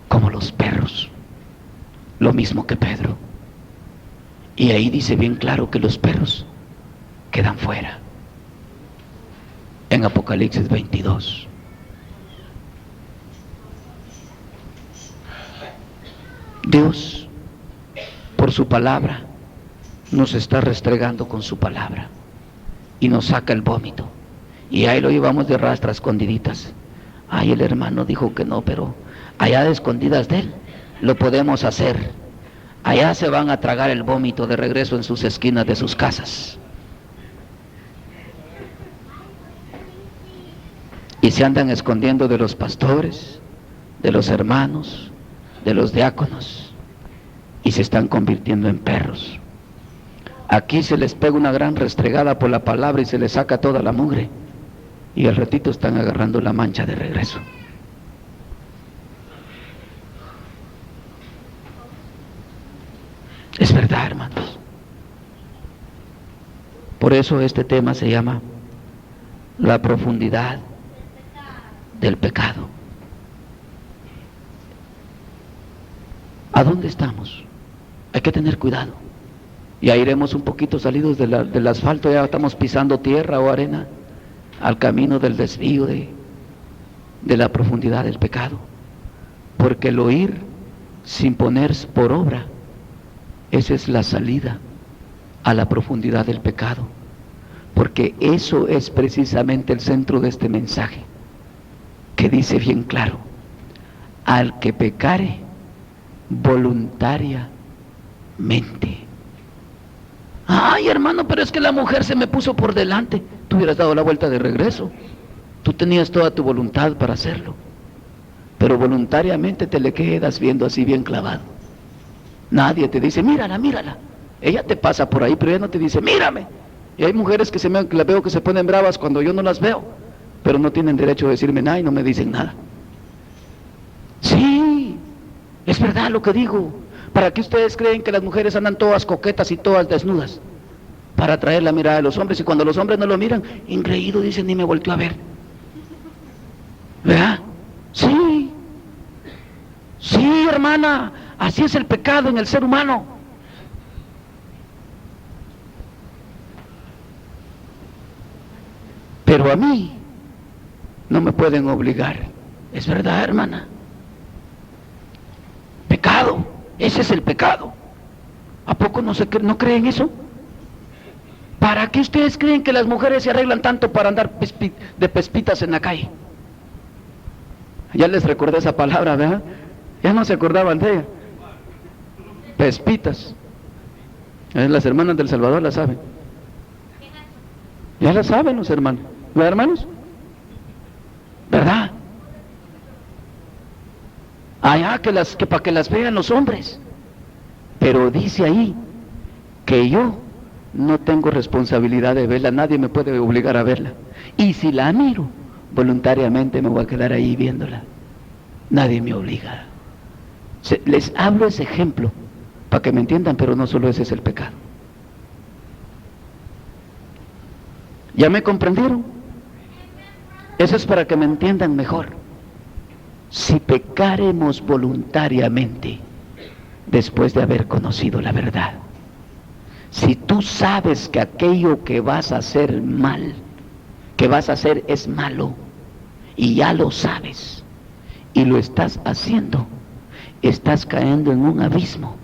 Speaker 2: como los perros, lo mismo que Pedro. Y ahí dice bien claro que los perros quedan fuera. En Apocalipsis 22. Dios, por su palabra, nos está restregando con su palabra y nos saca el vómito. Y ahí lo llevamos de rastra, escondiditas. Ay, el hermano dijo que no, pero allá de escondidas de él lo podemos hacer. Allá se van a tragar el vómito de regreso en sus esquinas de sus casas. Y se andan escondiendo de los pastores, de los hermanos, de los diáconos, y se están convirtiendo en perros. Aquí se les pega una gran restregada por la palabra y se les saca toda la mugre, y al ratito están agarrando la mancha de regreso. Es verdad, hermanos. Por eso este tema se llama la profundidad del pecado. ¿A dónde estamos? Hay que tener cuidado. Ya iremos un poquito salidos del asfalto, ya estamos pisando tierra o arena al camino del desvío de la profundidad del pecado. Porque el oír sin poner por obra, esa es la salida a la profundidad del pecado. Porque eso es precisamente el centro de este mensaje, que dice bien claro: al que pecare voluntariamente. Ay, hermano, pero es que la mujer se me puso por delante. Tú hubieras dado la vuelta de regreso. Tú tenías toda tu voluntad para hacerlo, pero voluntariamente te le quedas viendo así bien clavado. Nadie te dice, mírala, mírala. Ella te pasa por ahí, pero ella no te dice, mírame. Y hay mujeres que las veo que se ponen bravas cuando yo no las veo, pero no tienen derecho a decirme nada y no me dicen nada. Sí, es verdad lo que digo. ¿Para qué ustedes creen que las mujeres andan todas coquetas y todas desnudas? Para atraer la mirada de los hombres, y cuando los hombres no lo miran, ingreído dicen, ni me volteó a ver. ¿Verdad? Sí. Sí, hermana, así es el pecado en el ser humano. Pero a mí no me pueden obligar. Es verdad, hermana. Pecado, ese es el pecado. ¿A poco no creen eso? ¿Para qué ustedes creen que las mujeres se arreglan tanto para andar de pespitas en la calle? Ya les recordé esa palabra, ¿verdad? Ya no se acordaban de ella. Pespitas. Las hermanas del Salvador la saben. Ya la saben los hermanos. ¿Verdad, hermanos? ¿Verdad? Allá que para que las vean los hombres. Pero dice ahí que yo no tengo responsabilidad de verla, nadie me puede obligar a verla. Y si la miro, voluntariamente me voy a quedar ahí viéndola. Nadie me obliga. Les hablo ese ejemplo para que me entiendan, pero no solo ese es el pecado. ¿Ya me comprendieron? Eso es para que me entiendan mejor. Si pecaremos voluntariamente, después de haber conocido la verdad, si tú sabes que aquello que vas a hacer mal, que vas a hacer es malo, y ya lo sabes, y lo estás haciendo, estás cayendo en un abismo,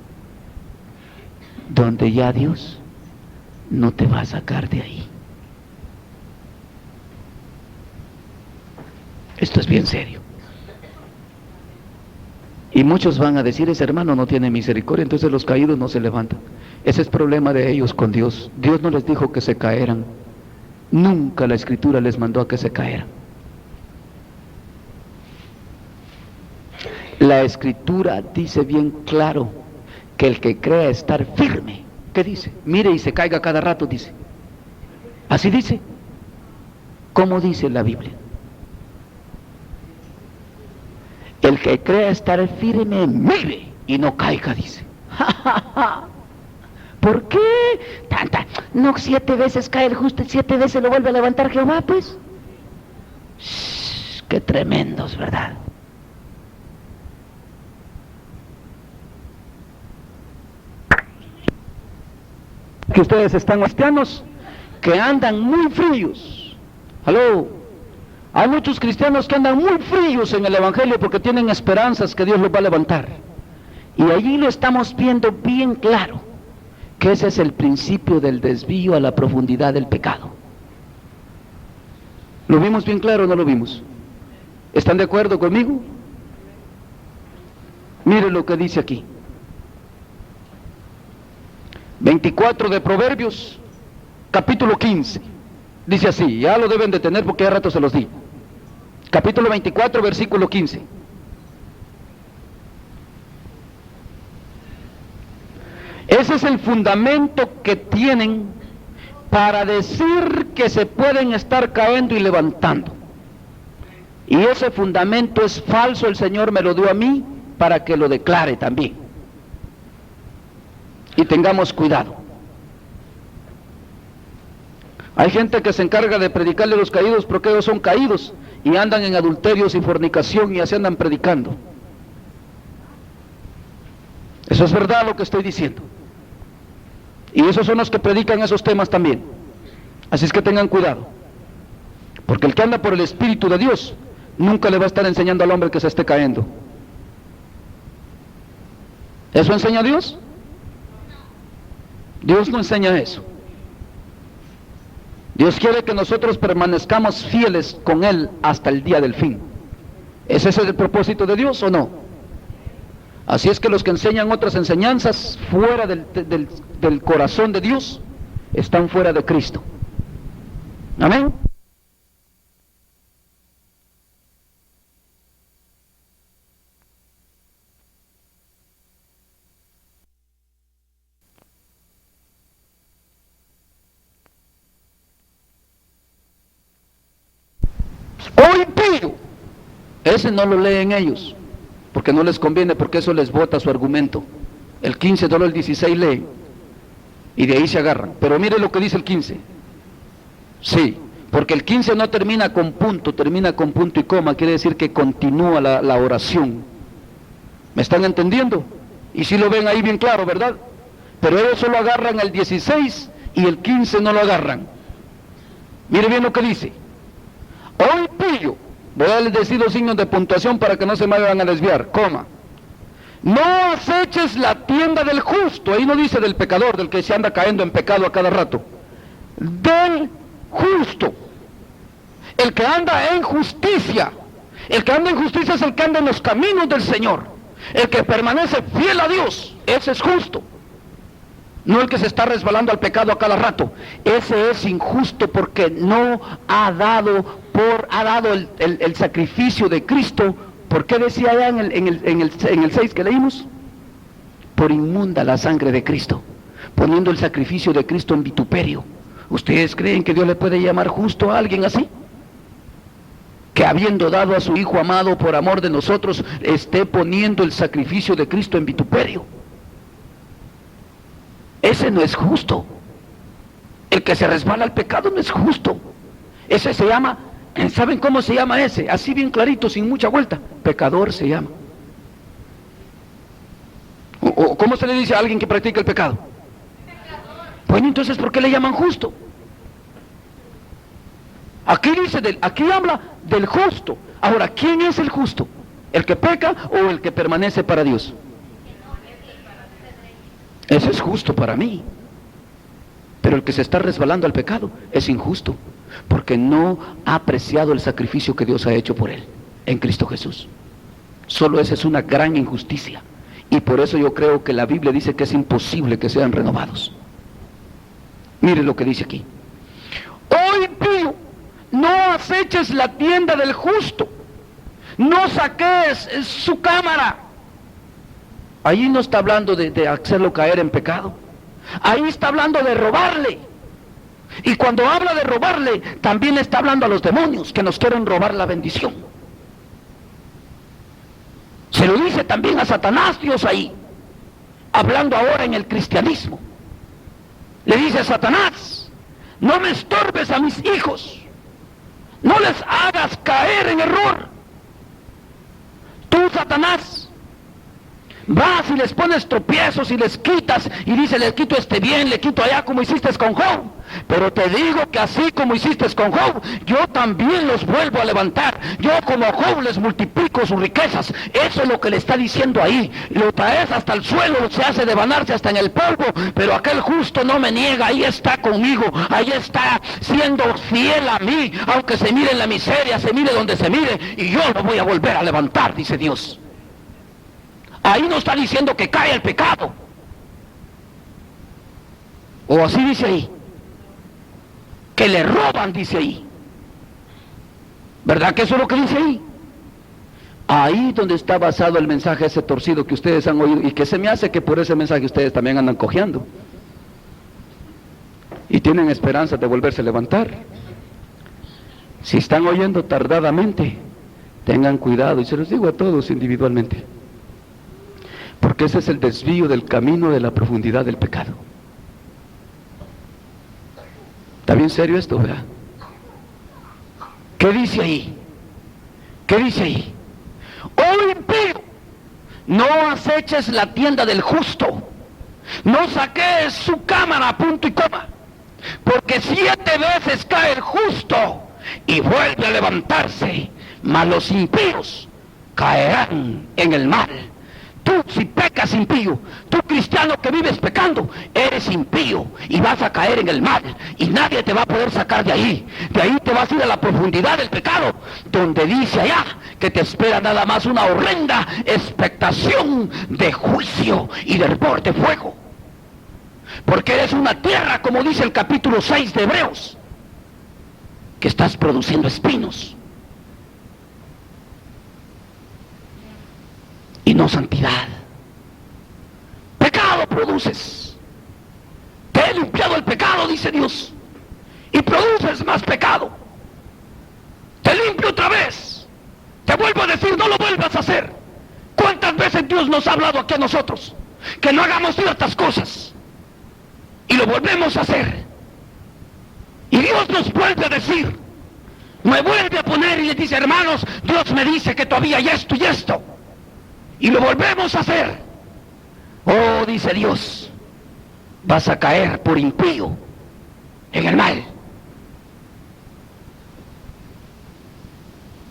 Speaker 2: donde ya Dios no te va a sacar de ahí. Esto es bien serio. Y muchos van a decir, ese hermano no tiene misericordia, entonces los caídos no se levantan. Ese es problema de ellos con Dios. Dios no les dijo que se caeran. Nunca la Escritura les mandó a que se caeran. La Escritura dice bien claro que el que crea estar firme, ¿qué dice? Mire y se caiga cada rato, dice. Así dice. ¿Cómo dice la Biblia? El que crea estar firme, mire y no caiga, dice. ¿Por qué? No, 7 veces cae el justo y 7 veces lo vuelve a levantar Jehová, pues. Qué tremendos, ¿verdad? Que ustedes están cristianos que andan muy fríos. ¿Aló? Hay muchos cristianos que andan muy fríos en el Evangelio porque tienen esperanzas que Dios los va a levantar. Y allí lo estamos viendo bien claro, que ese es el principio del desvío a la profundidad del pecado. ¿Lo vimos bien claro o no lo vimos? ¿Están de acuerdo conmigo? Mire lo que dice aquí. 24 de Proverbios, capítulo 15. Dice así, ya lo deben de tener porque ya rato se los di. Capítulo 24, versículo 15. Ese es el fundamento que tienen para decir que se pueden estar cayendo y levantando. Y ese fundamento es falso, el Señor me lo dio a mí para que lo declare también. Y tengamos cuidado. Hay gente que se encarga de predicarle a los caídos porque ellos son caídos y andan en adulterios y fornicación y así andan predicando. Eso es verdad lo que estoy diciendo. Y esos son los que predican esos temas también. Así es que tengan cuidado. Porque el que anda por el Espíritu de Dios nunca le va a estar enseñando al hombre que se esté cayendo. ¿Eso enseña Dios? Dios no enseña eso. Dios quiere que nosotros permanezcamos fieles con Él hasta el día del fin. ¿Ese es el propósito de Dios o no? Así es que los que enseñan otras enseñanzas fuera del corazón de Dios están fuera de Cristo. Amén. O impío, ese no lo leen ellos, porque no les conviene, porque eso les bota su argumento. El 15, solo el 16 leen, y de ahí se agarran. Pero mire lo que dice el 15. Sí, porque el 15 no termina con punto, termina con punto y coma, quiere decir que continúa la oración. ¿Me están entendiendo? Y si lo ven ahí bien claro, ¿verdad? Pero ellos solo agarran el 16 y el 15 no lo agarran. Mire bien lo que dice. O impío, voy a decir los signos de puntuación para que no se me vayan a desviar, coma. No aceches la tienda del justo, ahí no dice del pecador, del que se anda cayendo en pecado a cada rato. Del justo, el que anda en justicia. El que anda en justicia es el que anda en los caminos del Señor. El que permanece fiel a Dios, ese es justo. No el que se está resbalando al pecado a cada rato. Ese es injusto porque no ha dado el sacrificio de Cristo. ¿Por qué decía allá en el 6 que leímos? Por inmunda la sangre de Cristo, poniendo el sacrificio de Cristo en vituperio. ¿Ustedes creen que Dios le puede llamar justo a alguien así? Que habiendo dado a su Hijo amado por amor de nosotros, esté poniendo el sacrificio de Cristo en vituperio. Ese no es justo. El que se resbala al pecado no es justo. Ese se llama, ¿saben cómo se llama ese? Así bien clarito, sin mucha vuelta. Pecador se llama. ¿O cómo se le dice a alguien que practica el pecado? Bueno, entonces, ¿por qué le llaman justo? Aquí dice, aquí habla del justo. Ahora, ¿quién es el justo? ¿El que peca o el que permanece para Dios? Ese es justo para mí. Pero el que se está resbalando al pecado es injusto, porque no ha apreciado el sacrificio que Dios ha hecho por él en Cristo Jesús. Solo esa es una gran injusticia, y por eso yo creo que la Biblia dice que es imposible que sean renovados. Mire lo que dice aquí: oh impío, no aceches la tienda del justo, no saques su cámara. Ahí no está hablando de hacerlo caer en pecado. Ahí está hablando de robarle. Y cuando habla de robarle, también está hablando a los demonios que nos quieren robar la bendición. Se lo dice también a Satanás Dios ahí, hablando ahora en el cristianismo. Le dice a Satanás: no me estorbes a mis hijos, no les hagas caer en error. Tú, Satanás, vas y les pones tropiezos y les quitas, y dice: les quito este bien, le quito allá, como hiciste con Job. Pero te digo que así como hiciste con Job, yo también los vuelvo a levantar. Yo como Job les multiplico sus riquezas. Eso es lo que le está diciendo ahí. Lo traes hasta el suelo, se hace devanarse hasta en el polvo, pero aquel justo no me niega, ahí está conmigo, ahí está siendo fiel a mí, aunque se mire en la miseria, se mire donde se mire, y yo lo voy a volver a levantar, dice Dios. Ahí no está diciendo que cae el pecado. O así dice ahí, que le roban, dice ahí. ¿Verdad que eso es lo que dice ahí? Ahí donde está basado el mensaje ese torcido que ustedes han oído, y que se me hace que por ese mensaje ustedes también andan cojeando y tienen esperanza de volverse a levantar. Si están oyendo tardadamente, tengan cuidado, y se los digo a todos individualmente, porque ese es el desvío del camino de la profundidad del pecado. ¿Está bien serio esto, verdad? ¿Qué dice ahí? ¿Qué dice ahí? Oh impío, no aceches la tienda del justo, no saques su cámara, punto y coma, porque 7 veces cae el justo y vuelve a levantarse, mas los impíos caerán en el mal. Tú, si pecas, impío, tú, cristiano que vives pecando, eres impío y vas a caer en el mal, y nadie te va a poder sacar de ahí. De ahí te vas a ir a la profundidad del pecado, donde dice allá que te espera nada más una horrenda expectación de juicio y de hervor de fuego, porque eres una tierra, como dice el capítulo 6 de Hebreos, que estás produciendo espinos y no santidad. Pecado produces. Te he limpiado el pecado, dice Dios, y produces más pecado. Te limpio otra vez. Te vuelvo a decir, no lo vuelvas a hacer. ¿Cuántas veces Dios nos ha hablado aquí a nosotros que no hagamos ciertas cosas y lo volvemos a hacer? Y Dios nos vuelve a decir, me vuelve a poner y le dice: hermanos, Dios me dice que todavía hay esto y esto, y lo volvemos a hacer. Oh, dice Dios, vas a caer por impío en el mal.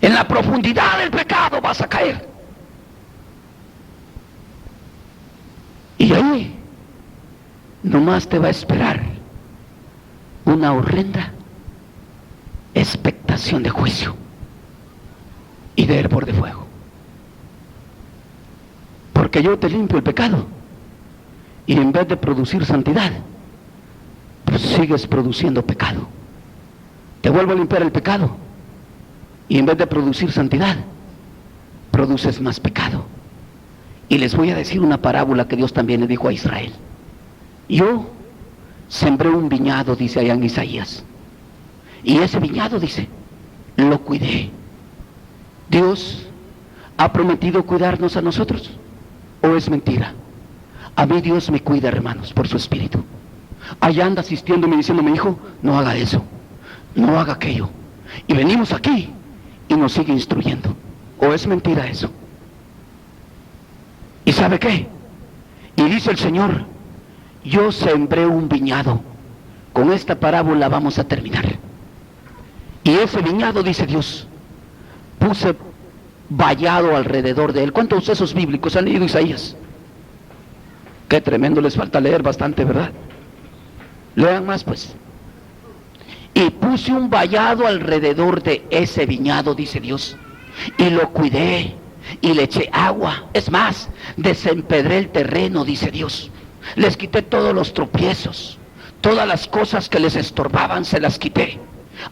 Speaker 2: En la profundidad del pecado vas a caer. Y ahí nomás te va a esperar una horrenda expectación de juicio y de hervor de fuego. Porque yo te limpio el pecado, y en vez de producir santidad, pues sigues produciendo pecado. Te vuelvo a limpiar el pecado, y en vez de producir santidad, produces más pecado. Y les voy a decir una parábola que Dios también le dijo a Israel. Yo sembré un viñado, dice allá en Isaías, y ese viñado, dice, lo cuidé. ¿Dios ha prometido cuidarnos a nosotros, o es mentira? A mí Dios me cuida, hermanos, por su espíritu. Allá anda asistiéndome, diciéndome: hijo, no haga eso, no haga aquello, Y venimos aquí y nos sigue instruyendo. ¿O es mentira eso? ¿Y sabe qué? Y dice el Señor, yo sembré un viñado. Con esta parábola vamos a terminar. Y ese viñado, dice Dios, puse vallado alrededor de él. ¿Cuántos de esos bíblicos han leído Isaías? Qué tremendo, les falta leer bastante, ¿verdad? Lean más, pues. Y puse un vallado alrededor de ese viñado, dice Dios, y lo cuidé, y le eché agua. Es más, desempedré el terreno, dice Dios. Les quité todos los tropiezos, todas las cosas que les estorbaban, se las quité.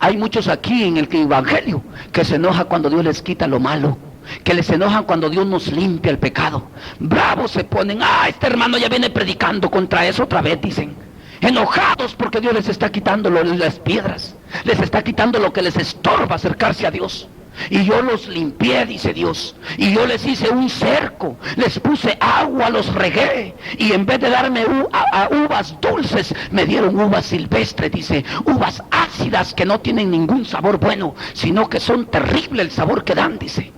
Speaker 2: Hay muchos aquí en el evangelio que se enojan cuando Dios les quita lo malo, que les enojan cuando Dios nos limpia el pecado. Bravos se ponen, este hermano ya viene predicando contra eso otra vez, dicen. Enojados porque Dios les está quitando las piedras, les está quitando lo que les estorba acercarse a Dios. Y yo los limpié, dice Dios, y yo les hice un cerco, les puse agua, los regué, y en vez de darme uvas dulces, me dieron uvas silvestres, dice, uvas ácidas que no tienen ningún sabor bueno, sino que son terribles el sabor que dan, dice.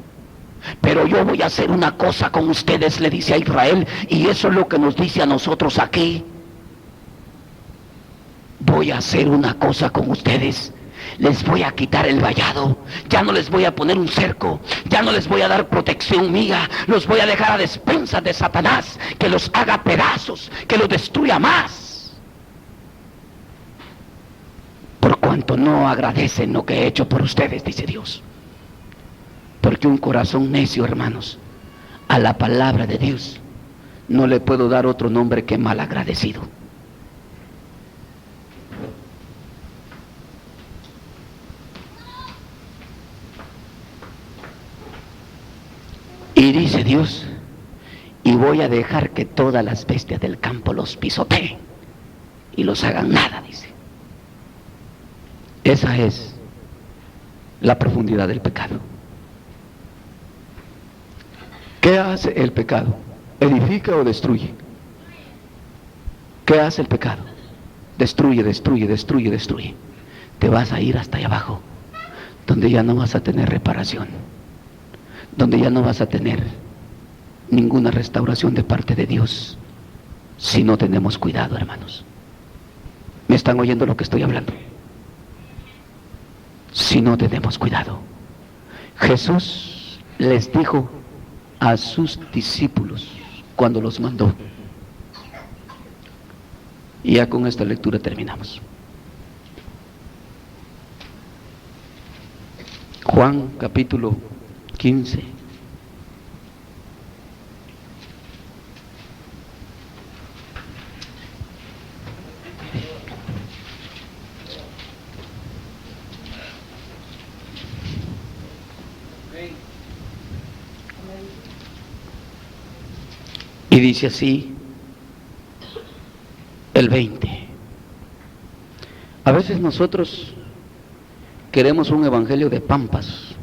Speaker 2: Pero yo voy a hacer una cosa con ustedes, le dice a Israel, y eso es lo que nos dice a nosotros aquí. Voy a hacer una cosa con ustedes. Les voy a quitar el vallado, ya no les voy a poner un cerco, ya no les voy a dar protección mía, los voy a dejar a despensas de Satanás, que los haga pedazos, que los destruya más. Por cuanto no agradecen lo que he hecho por ustedes, dice Dios. Porque un corazón necio, hermanos, a la palabra de Dios, no le puedo dar otro nombre que malagradecido. Y dice Dios, y voy a dejar que todas las bestias del campo los pisoteen y los hagan nada, dice. Esa es la profundidad del pecado. ¿Qué hace el pecado? ¿Edifica o destruye? ¿Qué hace el pecado? Destruye, destruye, destruye, destruye. Te vas a ir hasta allá abajo, donde ya no vas a tener reparación, donde ya no vas a tener ninguna restauración de parte de Dios, si no tenemos cuidado, hermanos. ¿Me están oyendo lo que estoy hablando? Si no tenemos cuidado. Jesús les dijo a sus discípulos cuando los mandó, y ya con esta lectura terminamos. Juan capítulo 15. Y dice así el 20. A veces nosotros queremos un evangelio de pampas.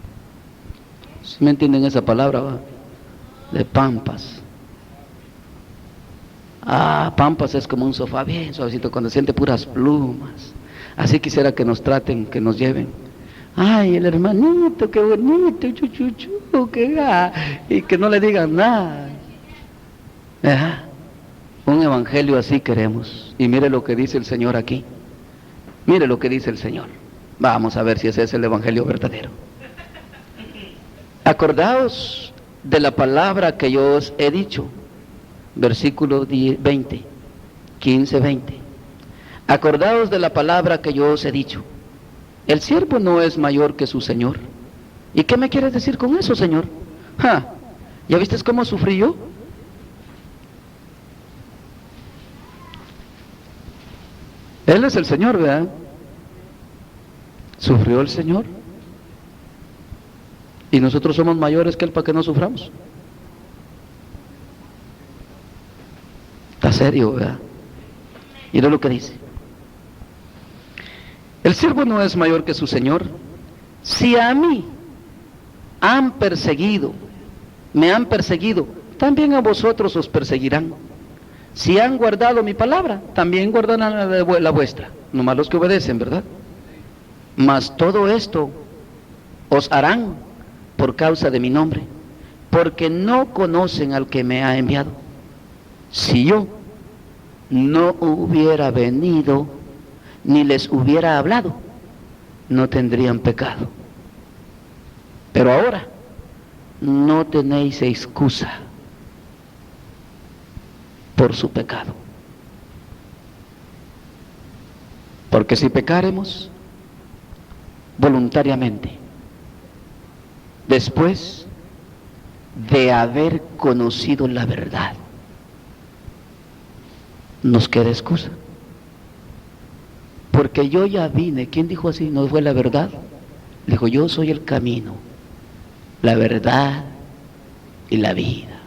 Speaker 2: ¿Sí me entienden esa palabra, va? De pampas. Pampas es como un sofá bien suavecito, cuando siente puras plumas. Así quisiera que nos traten, que nos lleven. Ay, el hermanito, qué bonito, chuchuchu, y que no le digan nada. Un evangelio así queremos. Y mire lo que dice el Señor aquí. Mire lo que dice el Señor. Vamos a ver si ese es el evangelio verdadero. Acordaos de la palabra que yo os he dicho. Versículo 20, 15, 20. Acordaos de la palabra que yo os he dicho. El siervo no es mayor que su Señor. ¿Y qué me quieres decir con eso, Señor? ¿Ya viste cómo sufrí yo? Él es el Señor, ¿verdad? Sufrió el Señor. Y nosotros somos mayores que Él para que no suframos. Está serio, ¿verdad? Mira lo que dice. El siervo no es mayor que su Señor. Si a mí han perseguido, me han perseguido, también a vosotros os perseguirán. Si han guardado mi palabra, también guardarán la vuestra. Nomás los que obedecen, ¿verdad? Mas todo esto os harán por causa de mi nombre, porque no conocen al que me ha enviado. Si yo no hubiera venido ni les hubiera hablado, no tendrían pecado. Pero ahora no tenéis excusa por su pecado. Porque si pecáremos voluntariamente, después de haber conocido la verdad, nos queda excusa. Porque yo ya vine. ¿Quién dijo así? ¿No fue la verdad? Dijo, yo soy el camino, la verdad y la vida.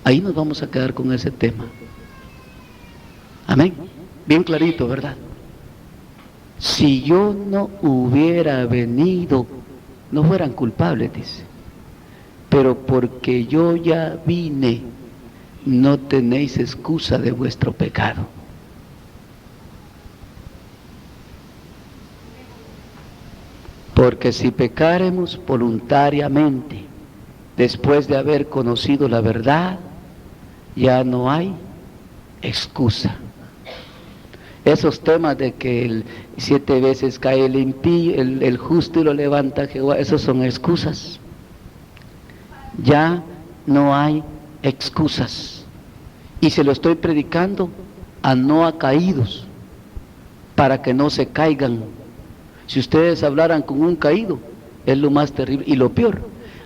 Speaker 2: Ahí nos vamos a quedar con ese tema. Amén. Bien clarito, ¿verdad? Si yo no hubiera venido, no fueran culpables, dice. Pero porque yo ya vine, no tenéis excusa de vuestro pecado. Porque si pecáremos voluntariamente, después de haber conocido la verdad, ya no hay excusa. Esos temas de que 7 veces cae el impío, el justo y lo levanta Jehová, esos son excusas. Ya no hay excusas. Y se lo estoy predicando a no caídos, para que no se caigan. Si ustedes hablaran con un caído, es lo más terrible. Y lo peor,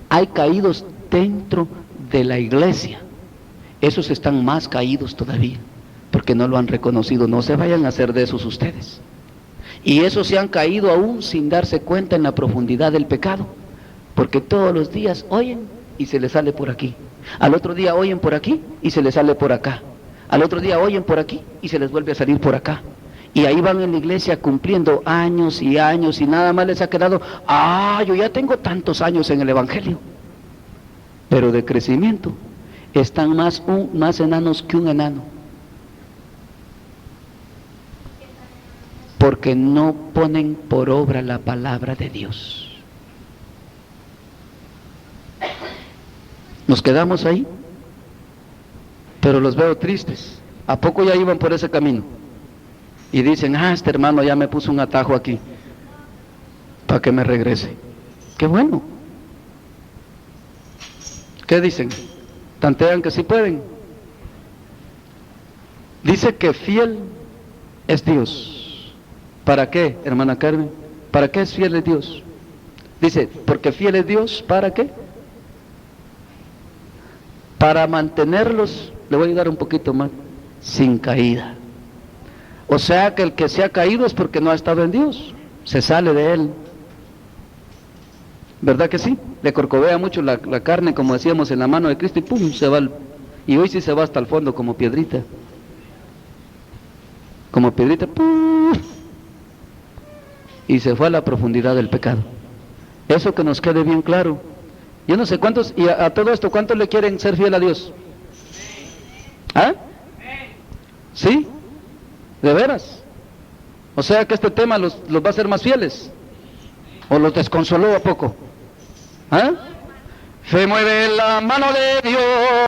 Speaker 2: hay caídos dentro de la iglesia. Esos están más caídos todavía, porque no lo han reconocido. No se vayan a hacer de esos ustedes. Y esos se han caído aún sin darse cuenta en la profundidad del pecado, porque todos los días oyen y se les sale por aquí. Al otro día oyen por aquí y se les sale por acá. Al otro día oyen por aquí y se les vuelve a salir por acá. Y ahí van en la iglesia cumpliendo años y años y nada más les ha quedado, yo ya tengo tantos años en el evangelio. Pero de crecimiento están más enanos que un enano. Porque no ponen por obra la palabra de Dios. Nos quedamos ahí, pero los veo tristes. ¿A poco ya iban por ese camino? Y dicen, este hermano ya me puso un atajo aquí, para que me regrese. ¡Qué bueno! ¿Qué dicen? ¿Tantean que sí pueden? Dice que fiel es Dios. ¿Para qué, hermana Carmen? ¿Para qué es fiel es Dios? Dice, porque fiel es Dios, ¿para qué? Para mantenerlos, le voy a ayudar un poquito más, sin caída. O sea que el que se ha caído es porque no ha estado en Dios, se sale de él. ¿Verdad que sí? Le corcovea mucho la carne, como decíamos, en la mano de Cristo y ¡pum! Se va. Y hoy sí se va hasta el fondo como piedrita. Como piedrita, ¡pum! Y se fue a la profundidad del pecado. Eso que nos quede bien claro. Yo no sé cuántos, y a todo esto, ¿cuántos le quieren ser fiel a Dios? ¿Ah? ¿Sí? ¿De veras? O sea que este tema los va a hacer más fieles. ¿O los desconsoló a poco? ¿Ah? Se mueve la mano de Dios.